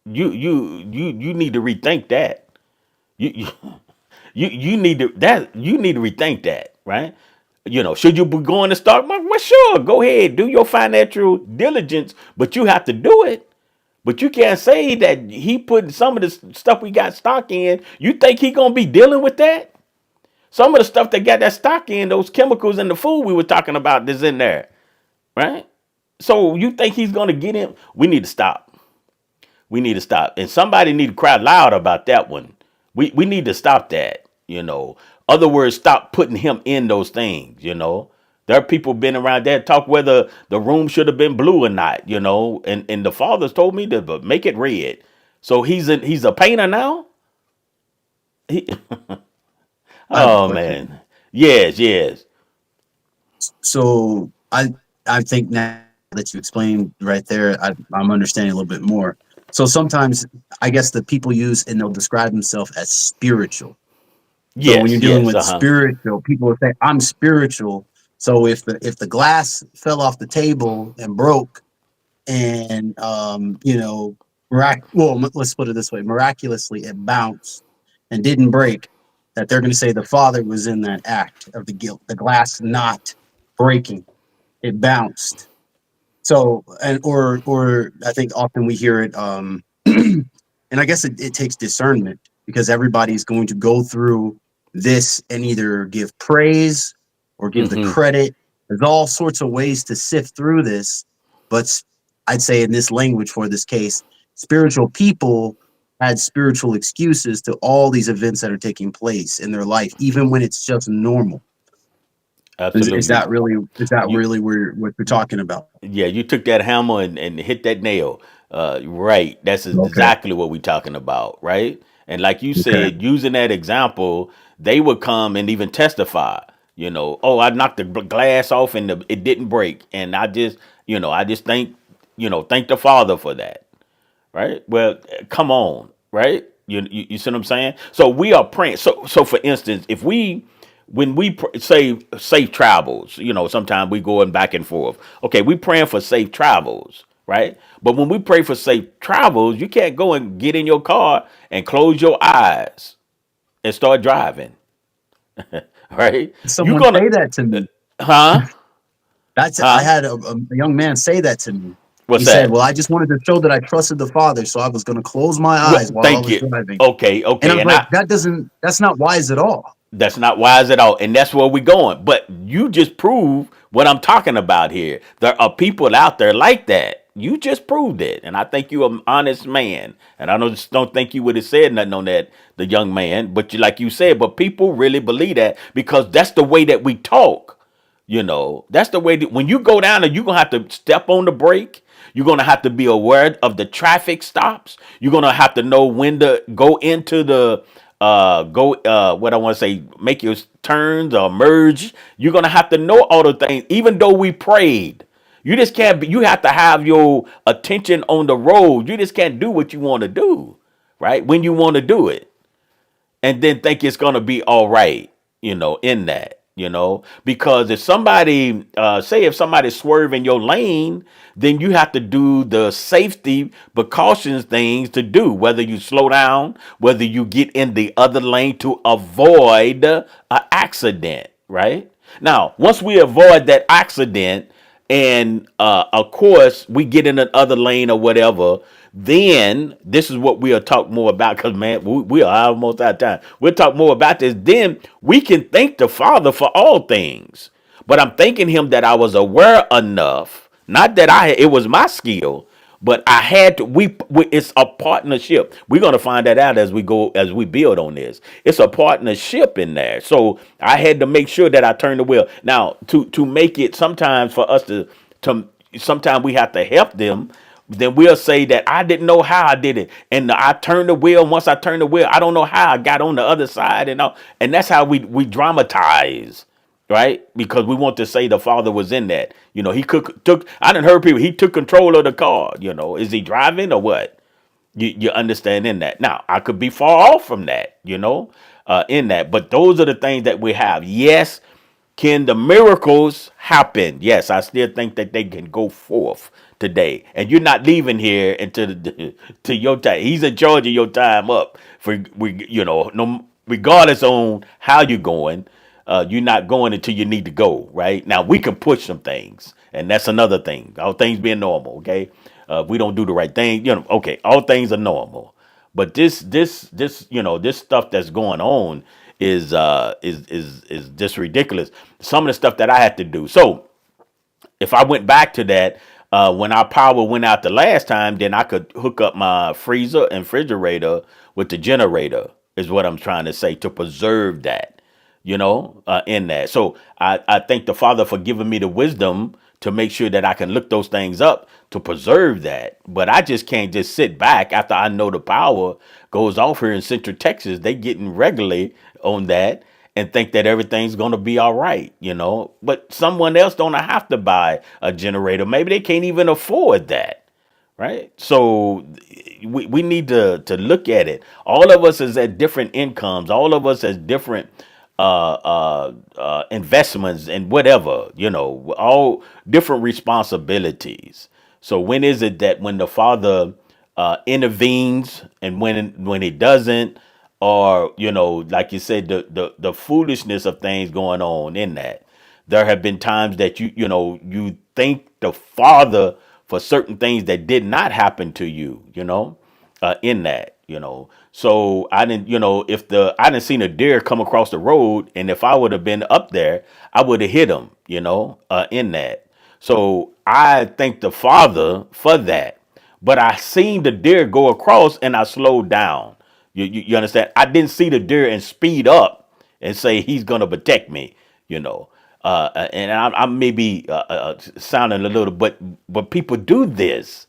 you need to rethink that. You you you need to rethink that, right? Should you be going to stock market? Well, sure, go ahead, do your financial diligence, but you have to do it. But you can't say that he put some of the stuff we got stock in. You think he gonna be dealing with that? Some of the stuff that got that stock in, those chemicals in the food we were talking about, is in there, right? So you think he's gonna get him? We need to stop. We need to stop. And somebody need to cry loud about that one. We need to stop that. Other words, stop putting him in those things. There are people been around there talk whether the room should have been blue or not. And the fathers told me to make it red. So he's a painter now? He, I have a oh question. man. Yes, yes. So I think now that you explained right there, I'm understanding a little bit more. So sometimes I guess the people use and they'll describe themselves as spiritual. So when Yes, you're dealing yes, with uh-huh. spiritual, people will say, "I'm spiritual." So if the glass fell off the table and broke, and let's put it this way, miraculously it bounced and didn't break, that they're going to say the Father was in that act of the guilt, the glass not breaking, it bounced. So, and or I think often we hear it, and I guess it takes discernment, because everybody's going to go through this and either give praise or give the Mm-hmm. credit. There's all sorts of ways to sift through this, but I'd say in this language, for this case, spiritual people had spiritual excuses to all these events that are taking place in their life, even when it's just normal. Is Absolutely. that really You what we're talking about? Yeah, you took that hammer and hit that nail. Right. That's Okay. exactly what we're talking about, right? And like you Okay. said, using that example, they would come and even testify. Oh, I knocked the glass off and it didn't break, and I just thank the Father for that, right? Well, come on, right? You see what I'm saying? So we are praying. So for instance, if we when we say safe travels, sometimes we going back and forth. Okay, we praying for safe travels, right? But when we pray for safe travels, you can't go and get in your car and close your eyes and start driving. right? You're Someone gonna, say that to me. huh? I Huh? had a young man say that to me. He What's said, that? "Well, I just wanted to show that I trusted the Father, so I was going to close my eyes Well, while I thank was you. driving." Okay, And I okay, was and like, that's not wise at all." that's not wise at all. And that's where we're going. But you just proved what I'm talking about here. There are people out there like that. You just proved it. And I think you're an honest man. And I don't think you would have said nothing on that, the young man. But like you said, but people really believe that because that's the way that we talk. That's the way that when you go down and you're going to have to step on the brake. You're going to have to be aware of the traffic stops. You're going to have to know when to go into the what I want to say, make your turns or merge. You're going to have to know all the things, even though we prayed. You just can't be, you have to have your attention on the road. You just can't do what you want to do, right? When you want to do it and then think it's going to be all right, in that, because if somebody, say if somebody swerve in your lane, then you have to do the safety precautions things to do, whether you slow down, whether you get in the other lane to avoid an accident, right? Now, once we avoid that accident, and of course we get in another lane or whatever, then this is what we'll talk more about because man, we are almost out of time. We'll talk more about this. Then we can thank the Father for all things. But I'm thanking him that I was aware enough, not that it was my skill, but I had to. It's a partnership. We're gonna find that out as we go, as we build on this. It's a partnership in there. So I had to make sure that I turned the wheel. Now to make it sometimes for us to sometimes we have to help them. Then we'll say that I didn't know how I did it, and I turned the wheel. Once I turned the wheel, I don't know how I got on the other side, and all. And that's how we dramatize, right? Because we want to say the Father was in that. He took. I didn't heard people. He took control of the car. Is he driving or what? You understand in that. Now I could be far off from that. In that. But those are the things that we have. Yes. Can the miracles happen? Yes, I still think that they can go forth today. And you're not leaving here until to your time. He's in charge of your time up for no regardless on how you're going. You're not going until you need to go. Right now, we can push some things, and that's another thing. All things being normal, okay. We don't do the right thing, okay. All things are normal, but this stuff that's going on is just ridiculous. Some of the stuff that I had to do. So if I went back to that, when our power went out the last time, then I could hook up my freezer and refrigerator with the generator, is what I'm trying to say, to preserve that, in that. So I thank the Father for giving me the wisdom to make sure that I can look those things up to preserve that. But I just can't just sit back after I know the power goes off here in Central Texas. They getting regularly on that and think that everything's going to be all right, But someone else don't have to buy a generator. Maybe they can't even afford that, right? So we need to look at it. All of us is at different incomes. All of us has different investments and whatever, all different responsibilities. So when is it that when the Father intervenes and when he doesn't, or like you said, the foolishness of things going on in that. There have been times that you thank the Father for certain things that did not happen to you, in that, So I didn't, if I didn't seen a deer come across the road, and if I would have been up there, I would have hit him, in that. So I thank the Father for that. But I seen the deer go across and I slowed down. You understand? I didn't see the deer and speed up and say he's gonna protect me, and I'm maybe sounding a little, but people do this,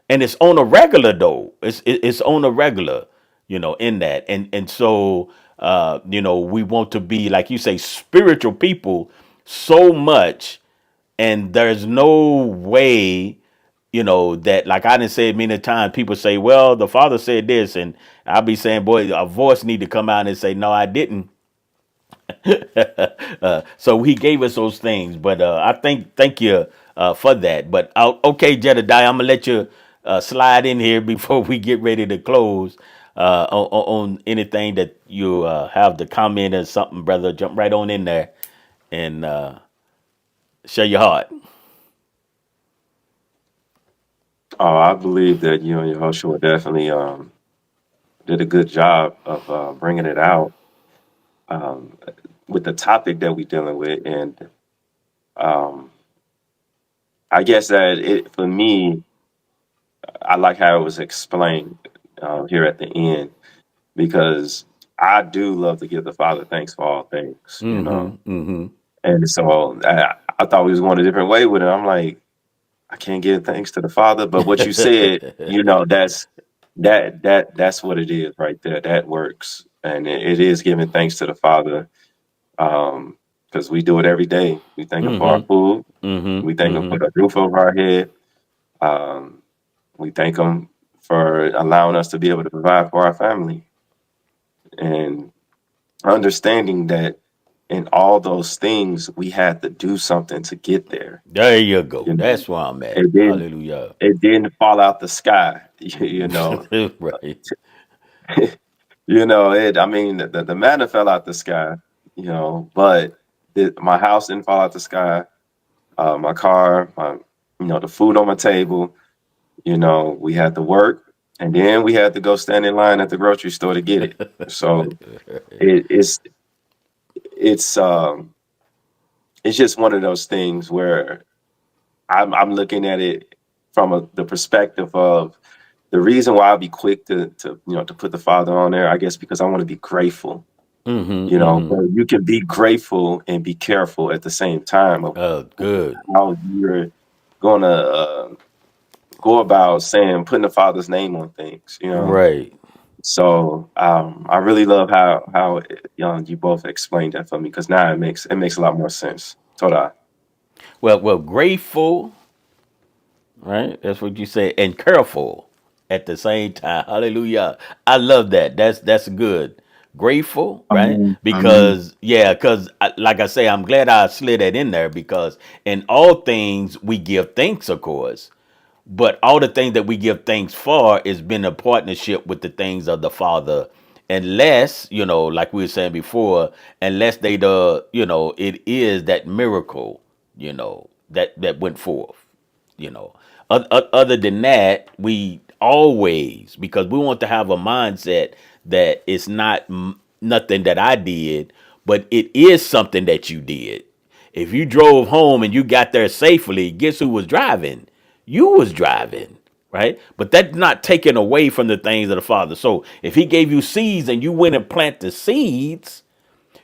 and it's on a regular though. It's on a regular, in that, and so we want to be, like you say, spiritual people so much, and there's no way, that, like I didn't say it many times. People say, well, the Father said this, and I'll be saying, boy, a voice need to come out and say, no, I didn't. So he gave us those things, but I thank you for that. But okay, Jedediah, I'm gonna let you slide in here before we get ready to close. on anything that you have to comment or something, brother. Jump right on in there and share your heart. Oh, I believe that you and Yehoshua definitely did a good job of bringing it out um, with the topic that we're dealing with, and um, I guess that it for me, I like how it was explained here at the end because I do love to give the Father thanks for all things, you know. Mm-hmm. Mm-hmm. And so I thought we was going a different way with it. I'm like, I can't give thanks to the Father, but what you said, you know, that's what it is right there. That works, and it is giving thanks to the Father because we do it every day. We thank Him for our Mm-hmm. food. We Mm-hmm. thank Him Mm-hmm. for the roof over our head. Um, we thank Him for allowing us to be able to provide for our family and understanding that in all those things we had to do something to get there. There you go. You know, That's where I'm at. it didn't Hallelujah. it didn't fall out the sky. You know, Right. you know it. I mean, the manna fell out the sky. You know, but my house didn't fall out the sky. My car, the food on my table. You know, we had to work, and then we had to go stand in line at the grocery store to get it. So it, it's it's um it's just one of those things where I'm looking at it from the perspective of the reason why I'll be quick to put the Father on there, I guess because I want to be grateful. Mm-hmm. You know, Mm-hmm. but you can be grateful and be careful at the same time of Good. how you're gonna go about saying putting the Father's name on things. You know, Right. so I really love how you both explained that for me because now it makes a lot more sense. Toda. Well, grateful, right? That's what you say, and careful at the same time. Hallelujah. I love that. That's good. Grateful, right? Amen. Because yeah, because like I say, I'm glad I slid that in there because in all things we give thanks, of course. But all the things that we give thanks for is been a partnership with the things of the Father. Unless, like we were saying before, unless it is that miracle, that went forth, you know. Other than that, we always, because we want to have a mindset that it's not nothing that I did, but it is something that you did. If you drove home and you got there safely, guess who was driving? You was driving, right? But that's not taken away from the things of the Father. So if He gave you seeds and you went and plant the seeds,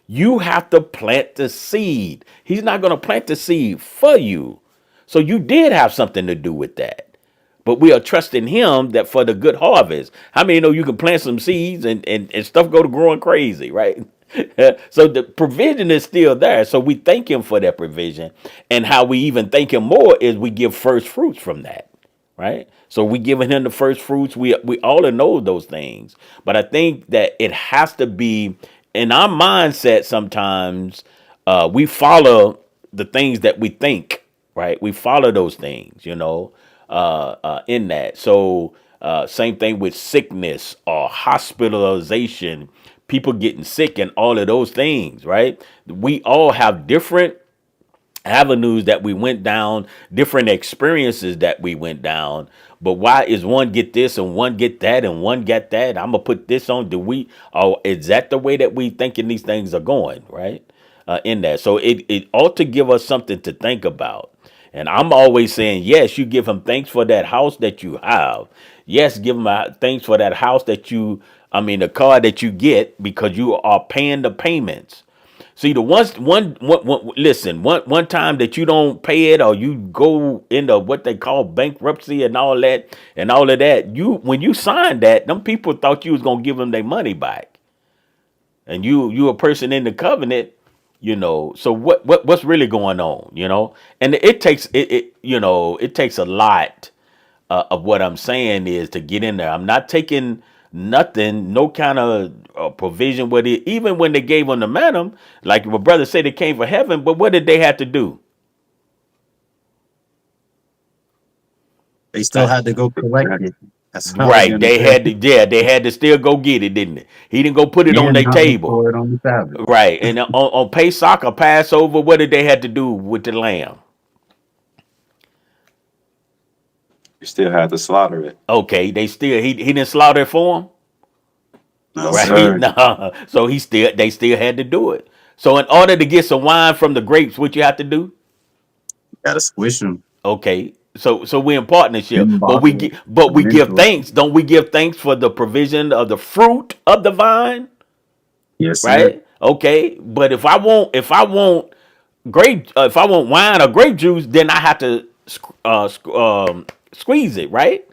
you have to plant the seed. He's not going to plant the seed for you. So you did have something to do with that. But we are trusting Him that for the good harvest. How many know you can plant some seeds and stuff go to growing crazy, right? So the provision is still there. So we thank Him for that provision. And how we even thank Him more is we give first fruits from that, right? So we giving Him the first fruits. We all know those things, but I think that it has to be in our mindset. Sometimes we follow the things that we think, right? We follow those things, in that. So same thing with sickness or hospitalization, people getting sick, and all of those things, right? We all have different avenues that we went down, different experiences that we went down. But why is one get this and one get that and one get that? I'm gonna put this on. Is that the way that we thinking these things are going, right? In that, so it ought to give us something to think about. And I'm always saying, yes, you give Him thanks for that house that you have. Yes, give Him thanks for that house the car that you get because you are paying the payments. See, the listen, one time that you don't pay it or you go into what they call bankruptcy and all of that, when you signed that, them people thought you was gonna give them their money back, and you a person in the covenant, So what's really going on, And it takes a lot of what I'm saying is to get in there. I'm not taking nothing, no kind of provision with it. Even when they gave them the manna, like my brother said, it came from heaven. But what did they have to do? They still That's had to go collect exactly. it. That's what I was Right. gonna They say. had to, yeah, they had to still go get it, didn't they? He didn't go put it on And their not table. before it on the Sabbath. Right. And on Pesach or Passover, what did they have to do with the lamb? You still have to slaughter it. Okay, they still he didn't slaughter it for them. No, No, Right. sir. sir. No. So they still had to do it. So in order to get some wine from the grapes, what you have to do? Gotta squish them. Okay. So we're in partnership. Didn't But bottle it. we give Mental. thanks. Don't we give thanks for the provision of the fruit of the vine? Yes, sir. Right? Okay. But if I want if I want wine or grape juice, then I have to squeeze it, right?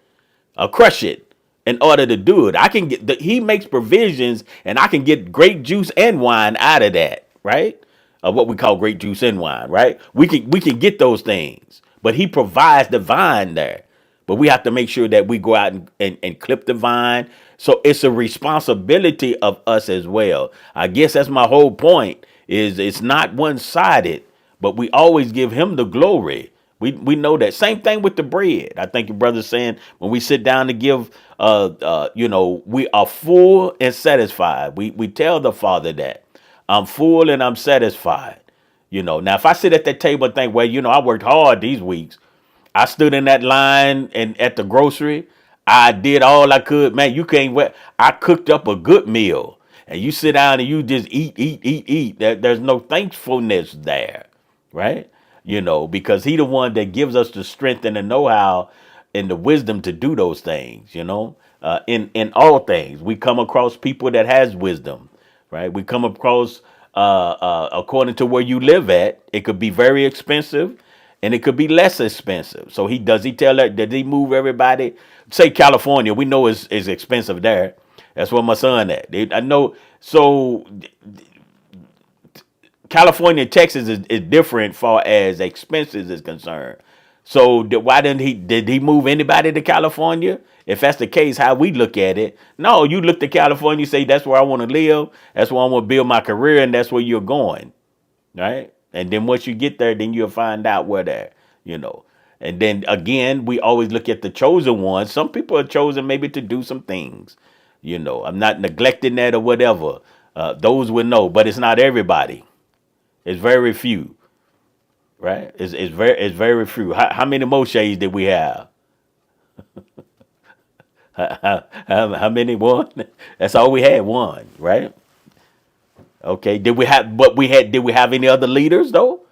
Crush it in order to do it. I can get he makes provisions, and I can get grape juice and wine out of that, right? What we call grape juice and wine, right? We can get those things, but he provides the vine there. But we have to make sure that we go out and clip the vine. So it's a responsibility of us as well. I guess that's my whole point. Is it's not one sided, but we always give him the glory. We know that. Same thing with the bread. I think your brother's saying when we sit down to give, we are full and satisfied. We tell the Father that I'm full and I'm satisfied. Now if I sit at that table and think, well, I worked hard these weeks. I stood in that line and at the grocery. I did all I could. Man, you can't wait. I cooked up a good meal. And you sit down and you just eat, eat, eat, eat. There's no thankfulness there, right? Because he the one that gives us the strength and the know-how and the wisdom to do those things, in all things. We come across people that has wisdom, right? We come across according to where you live at, it could be very expensive and it could be less expensive. So he tell that did he move everybody? Say California, we know is expensive there. That's where my son at. I know. So California and Texas is different far as expenses is concerned. So why did he move anybody to California? If that's the case, how we look at it, no, you look to California, you say that's where I want to live, that's where I want to build my career, and that's where you're going, right? And then once you get there, then you'll find out where they're, you know. And then again, we always look at the chosen ones. Some people are chosen maybe to do some things, I'm not neglecting that or whatever. Those would know, but it's not everybody. It's very few, right? It's very few. How many Moshes did we have? How many? One. That's all we had. One, right? Okay. Did we have any other leaders though?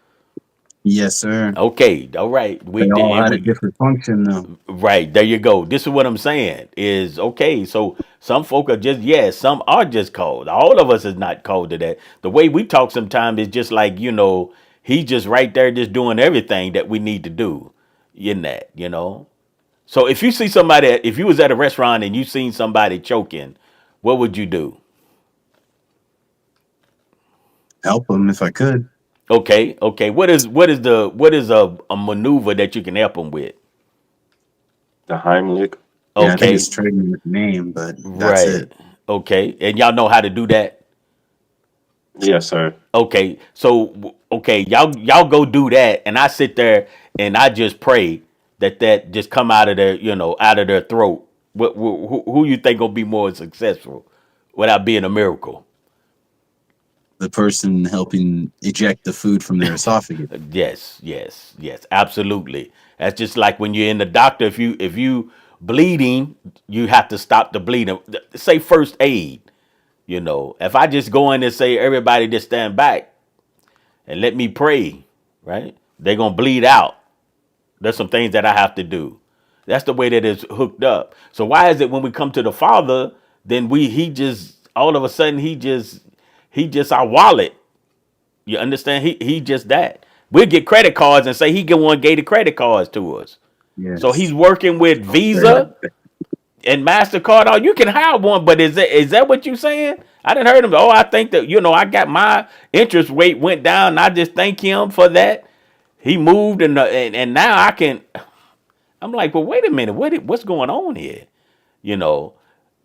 Yes, sir. Okay. All right. They We did. all And had a we different function, though. right there. You go. This is what I'm saying. Is okay. So some folk are just some are just called. All of us is not called to that. The way we talk sometimes is just like he's just right there, just doing everything that we need to do in that. So if you was at a restaurant and you seen somebody choking, what would you do? Help them if I could. Okay. What is a maneuver that you can help them with? The Heimlich. Yeah, I think Okay, it's trading with name, but that's right. it. Okay, and y'all know how to do that. Yes, sir. Okay, so okay, y'all go do that, and I sit there and I just pray that just come out of out of their throat. Who you think gonna be more successful without being a miracle? The person helping eject the food from their esophagus. Yes, absolutely. That's just like when you're in the doctor. If you bleeding, you have to stop the bleeding. Say first aid. If I just go in and say everybody just stand back and let me pray, right? They're gonna bleed out. There's some things that I have to do. That's the way that it's hooked up. So why is it when we come to the Father, then he just all of a sudden he just our wallet. You understand? He just that. We'll get credit cards and say he get one gave the credit cards to us. So he's Yes. working with Very Visa and MasterCard. Oh, you can have one, but is that what you saying? I didn't heard him. Oh, I think that I got my interest rate went down. And I just thank him for that. He moved and now I can. I'm like, well, wait a minute. What's going on here? You know.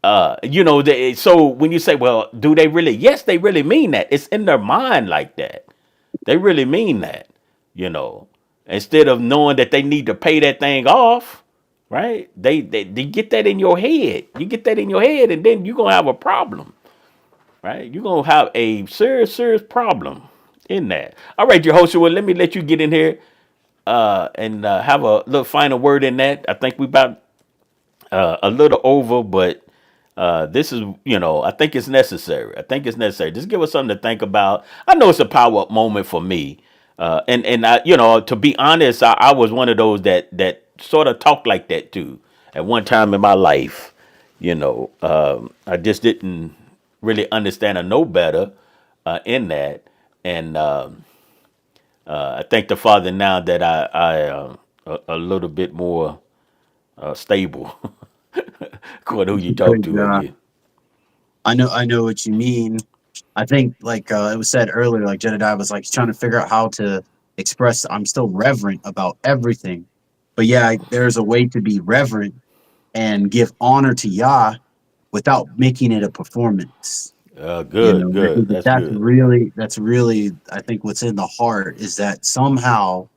So when you say, well, do they really? Yes, they really mean that. It's in their mind like that. They really mean that, you know. Instead of knowing that they need to pay that thing off, right? They get that in your head. You get that in your head, and then you're gonna have a problem, right? You're gonna have a serious problem in that. All right, Jehoshua, let me let you get in here and have a little final word in that. I think we about a little over, but this is, I think it's necessary. I think it's necessary. Just give us something to think about. I know it's a power up moment for me, and I, to be honest, I was one of those that sort of talked like that too at one time in my life. I just didn't really understand or know better in that, and I thank the Father now that a little bit more stable. According to who you talk Because to, I get. I know what you mean. I think, like it was said earlier, like Jedediah was like trying to figure out how to express. I'm still reverent about everything, but yeah, there's a way to be reverent and give honor to Yah without making it a performance. You know, Good, and I good. think that That's good. that's really, I think what's in the heart is that somehow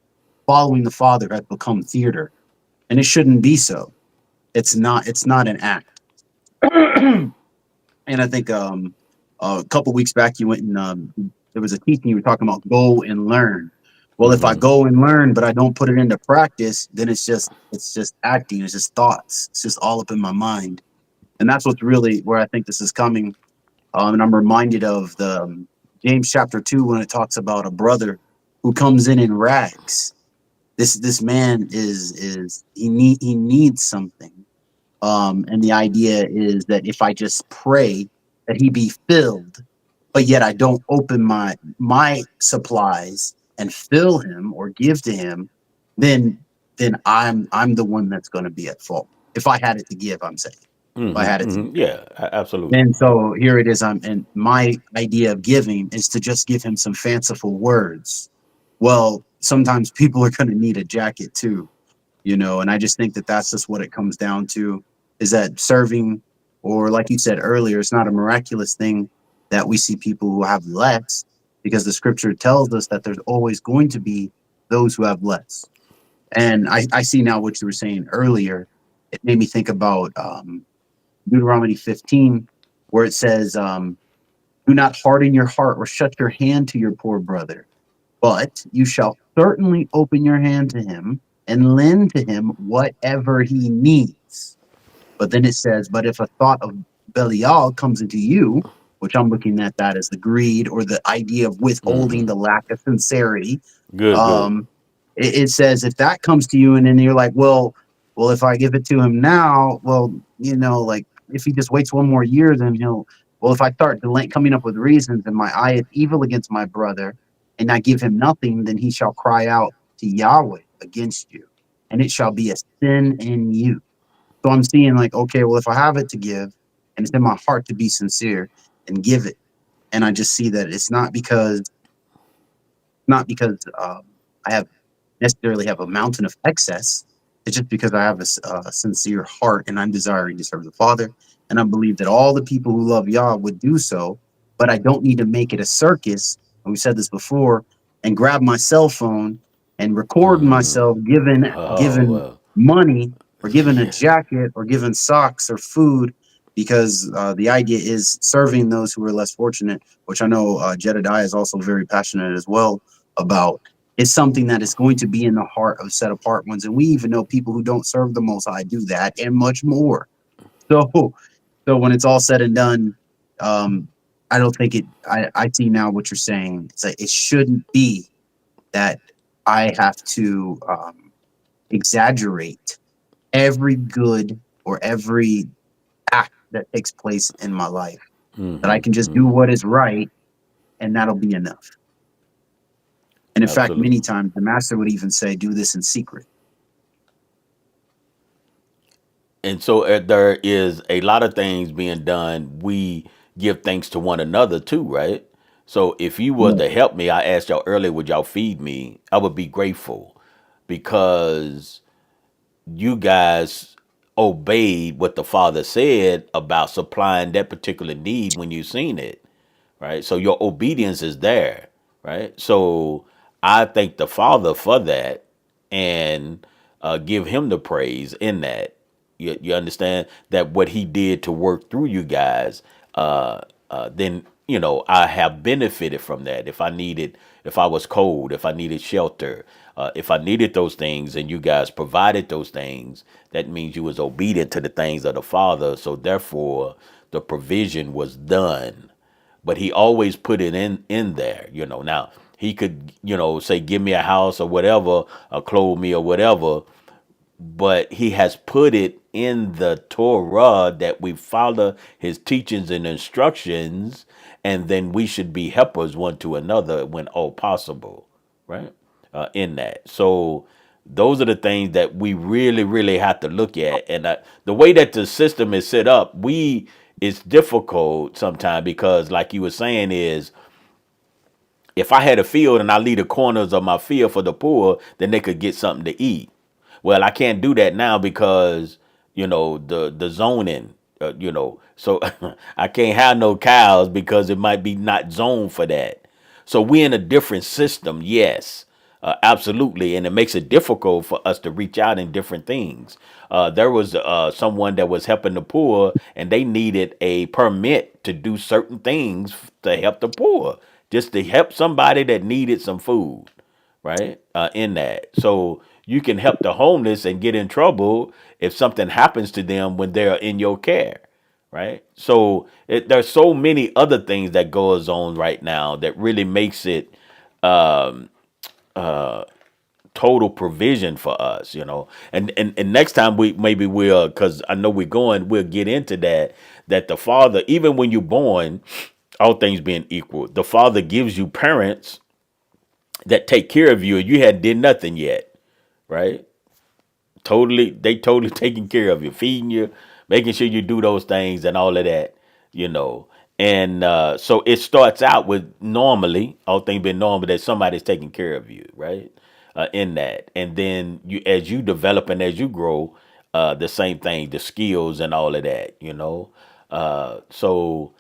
following the Father has become theater, and it shouldn't be so. It's not an act. And I think a couple weeks back you went and there was a teaching you were talking about go and learn. Well, if I Hmm. go and learn but I don't put it into practice, then it's just acting, it's just thoughts, it's just all up in my mind. And that's what's really where I think this is coming. And I'm reminded of the James chapter 2 when it talks about a brother who comes in rags. This man is he needs something. And the idea is that if I just pray that he be filled, but yet I don't open my supplies and fill him or give to him, then I'm the one that's going to be at fault. If I had it to give, I'm saying if I Hmm. had it to Hmm. give. Yeah, absolutely. And so here it is. And my idea of giving is to just give him some fanciful words. Well, sometimes people are going to need a jacket too, you know, and I just think that that's just what it comes down to, is that serving, or like you said earlier, it's not a miraculous thing that we see people who have less, because the scripture tells us that there's always going to be those who have less. And I see now what you were saying earlier. It made me think about Deuteronomy 15, where it says, do not harden your heart or shut your hand to your poor brother, but you shall certainly open your hand to him and lend to him whatever he needs. But then it says, but if a thought of Belial comes into you, which I'm looking at that as the greed or the idea of withholding, the lack of sincerity, Good, good. um, it says if that comes to you and then you're like, well, if I give it to him now, well, you know, like if he just waits one more year, then he'll. Well, if I start delaying, coming up with reasons, and my eye is evil against my brother, and I give him nothing, then he shall cry out to Yahweh against you, and it shall be a sin in you. So I'm seeing like, okay, well, if I have it to give, and it's in my heart to be sincere and give it, and I just see that it's not because I have necessarily have a mountain of excess. It's just because I have a sincere heart and I'm desiring to serve the Father. And I believe that all the people who love Yah would do so, but I don't need to make it a circus. And we said this before, and grab my cell phone and record myself Oh, giving well. money or giving a Yeah. jacket or giving socks or food, because the idea is serving those who are less fortunate, which I know Jedediah is also very passionate as well about, is something that is going to be in the heart of set apart ones. And we even know people who don't serve the Most High do that and much more. So, so when it's all said and done, um, I don't think it. I see now what you're saying. It's like it shouldn't be that I have to exaggerate every good or every act that takes place in my life. That I Hmm. can just do Hmm. what is right, and that'll be enough. And in fact, many Absolutely. times the master would even say, "Do this in secret." And so there is a lot of things being done. We give thanks to one another too, right? So if you was Right. to help me, I asked y'all earlier, would y'all feed me? I would be grateful because you guys obeyed what the Father said about supplying that particular need when you seen it, right? So your obedience is there, right? So I thank the Father for that, and give him the praise in that. You understand that what he did to work through you guys, then I have benefited from that. If I was cold, if I needed shelter, if I needed those things, and you guys provided those things, that means you was obedient to the things of the Father. So therefore, the provision was done. But he always put it in there. Now he could say, give me a house or whatever, or clothe me or whatever, but he has put it in the Torah that we follow his teachings and instructions, and then we should be helpers one to another when all possible, right? In that. So those are the things that we really, really have to look at. And the way that the system is set up, it's difficult sometimes because, like you were saying, is if I had a field and I leave the corners of my field for the poor, then they could get something to eat. Well, I can't do that now because the zoning. So I can't have no cows because it might be not zoned for that. So we're in a different system, yes, absolutely, and it makes it difficult for us to reach out in different things. There was someone that was helping the poor, and they needed a permit to do certain things to help the poor, just to help somebody that needed some food, right? In that. So you can help the homeless and get in trouble if something happens to them when they're in your care, right? So there's so many other things that goes on right now that really makes it total provision for us, and next time we'll, because I know we'll get into that the Father, even when you're born, all things being equal, the Father gives you parents that take care of you and you had did nothing yet, right? They totally taking care of you, feeding you, making sure you do those things and all of that, you know. And so it starts out with, normally, all things being normal, that somebody's taking care of you, right? In that, and then as you develop and as you grow, the same thing, the skills and all of that, so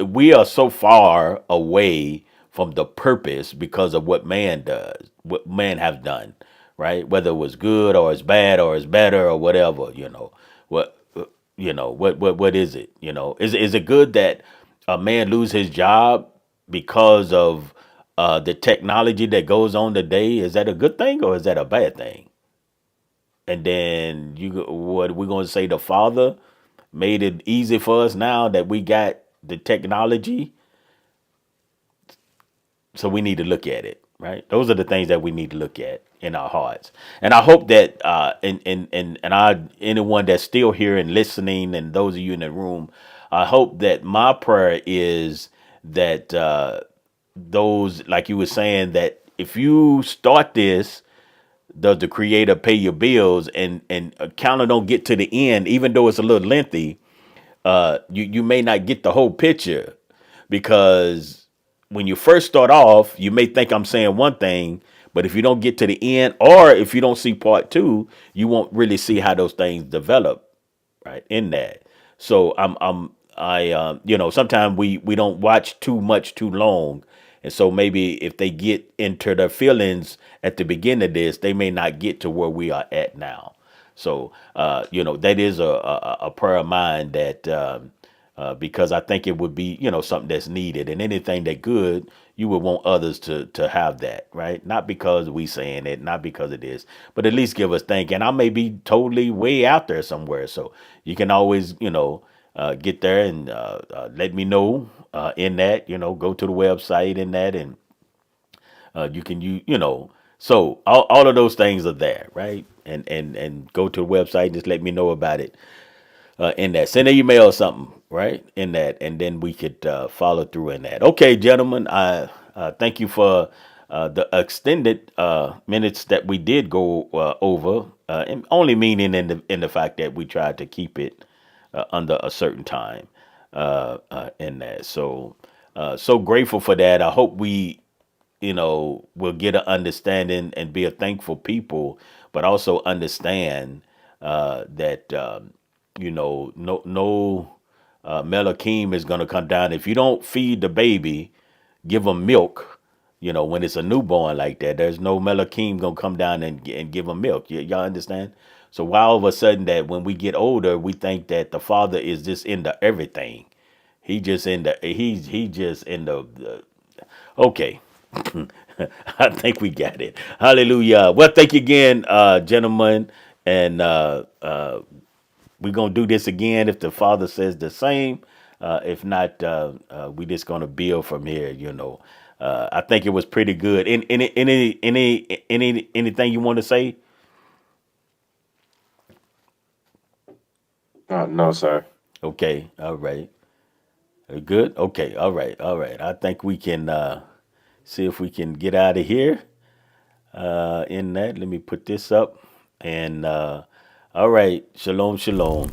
we are so far away from the purpose because of what man does, what man have done, right? Whether it was good or it's bad or it's better or whatever, what what is it? Is it good that a man lose his job because of the technology that goes on today? Is that a good thing or is that a bad thing? And then what we're going to say, the Father made it easy for us now that we got the technology. So we need to look at it, right? Those are the things that we need to look at in our hearts. And I hope that anyone that's still here and listening, and those of you in the room, I hope that my prayer is that those, like you were saying, that if you start this, does the Creator pay your bills, and counter don't get to the end, even though it's a little lengthy, you may not get the whole picture, because when you first start off, you may think I'm saying one thing, but if you don't get to the end, or if you don't see part two, you won't really see how those things develop, right? In that. So sometimes we don't watch too much too long. And so maybe if they get into their feelings at the beginning of this, they may not get to where we are at now. So, that is a prayer of mine, that because I think it would be, something that's needed, and anything that good, you would want others to have that, right? Not because we saying it, not because it is, but at least give us thank. And I may be totally way out there somewhere. So you can always, get there and let me know in that, go to the website in that, and you can so all of those things are there, right? And go to the website and just let me know about it in that. Send an email or something, right? In that, and then we could follow through in that. Okay, gentlemen, I thank you for the extended minutes that we did go over, and only meaning in the fact that we tried to keep it under a certain time in that. So so grateful for that. I hope we will get an understanding and be a thankful people, but also understand that no Melakim is going to come down if you don't feed the baby, give them milk. You know, when it's a newborn like that, there's no Melakim gonna come down and give them milk. Y'all understand? So why all of a sudden that when we get older, we think that the father is just into everything. He just in the okay. I think we got it. Hallelujah. Well, thank you again, gentlemen, and we're gonna do this again if the father says the same. If not, we just gonna build from here. You know, I think it was pretty good. Anything you want to say? No, sir. Okay, all right, good. Okay, all right, all right. I think we can see if we can get out of here. In that, let me put this up and all right. Shalom, shalom.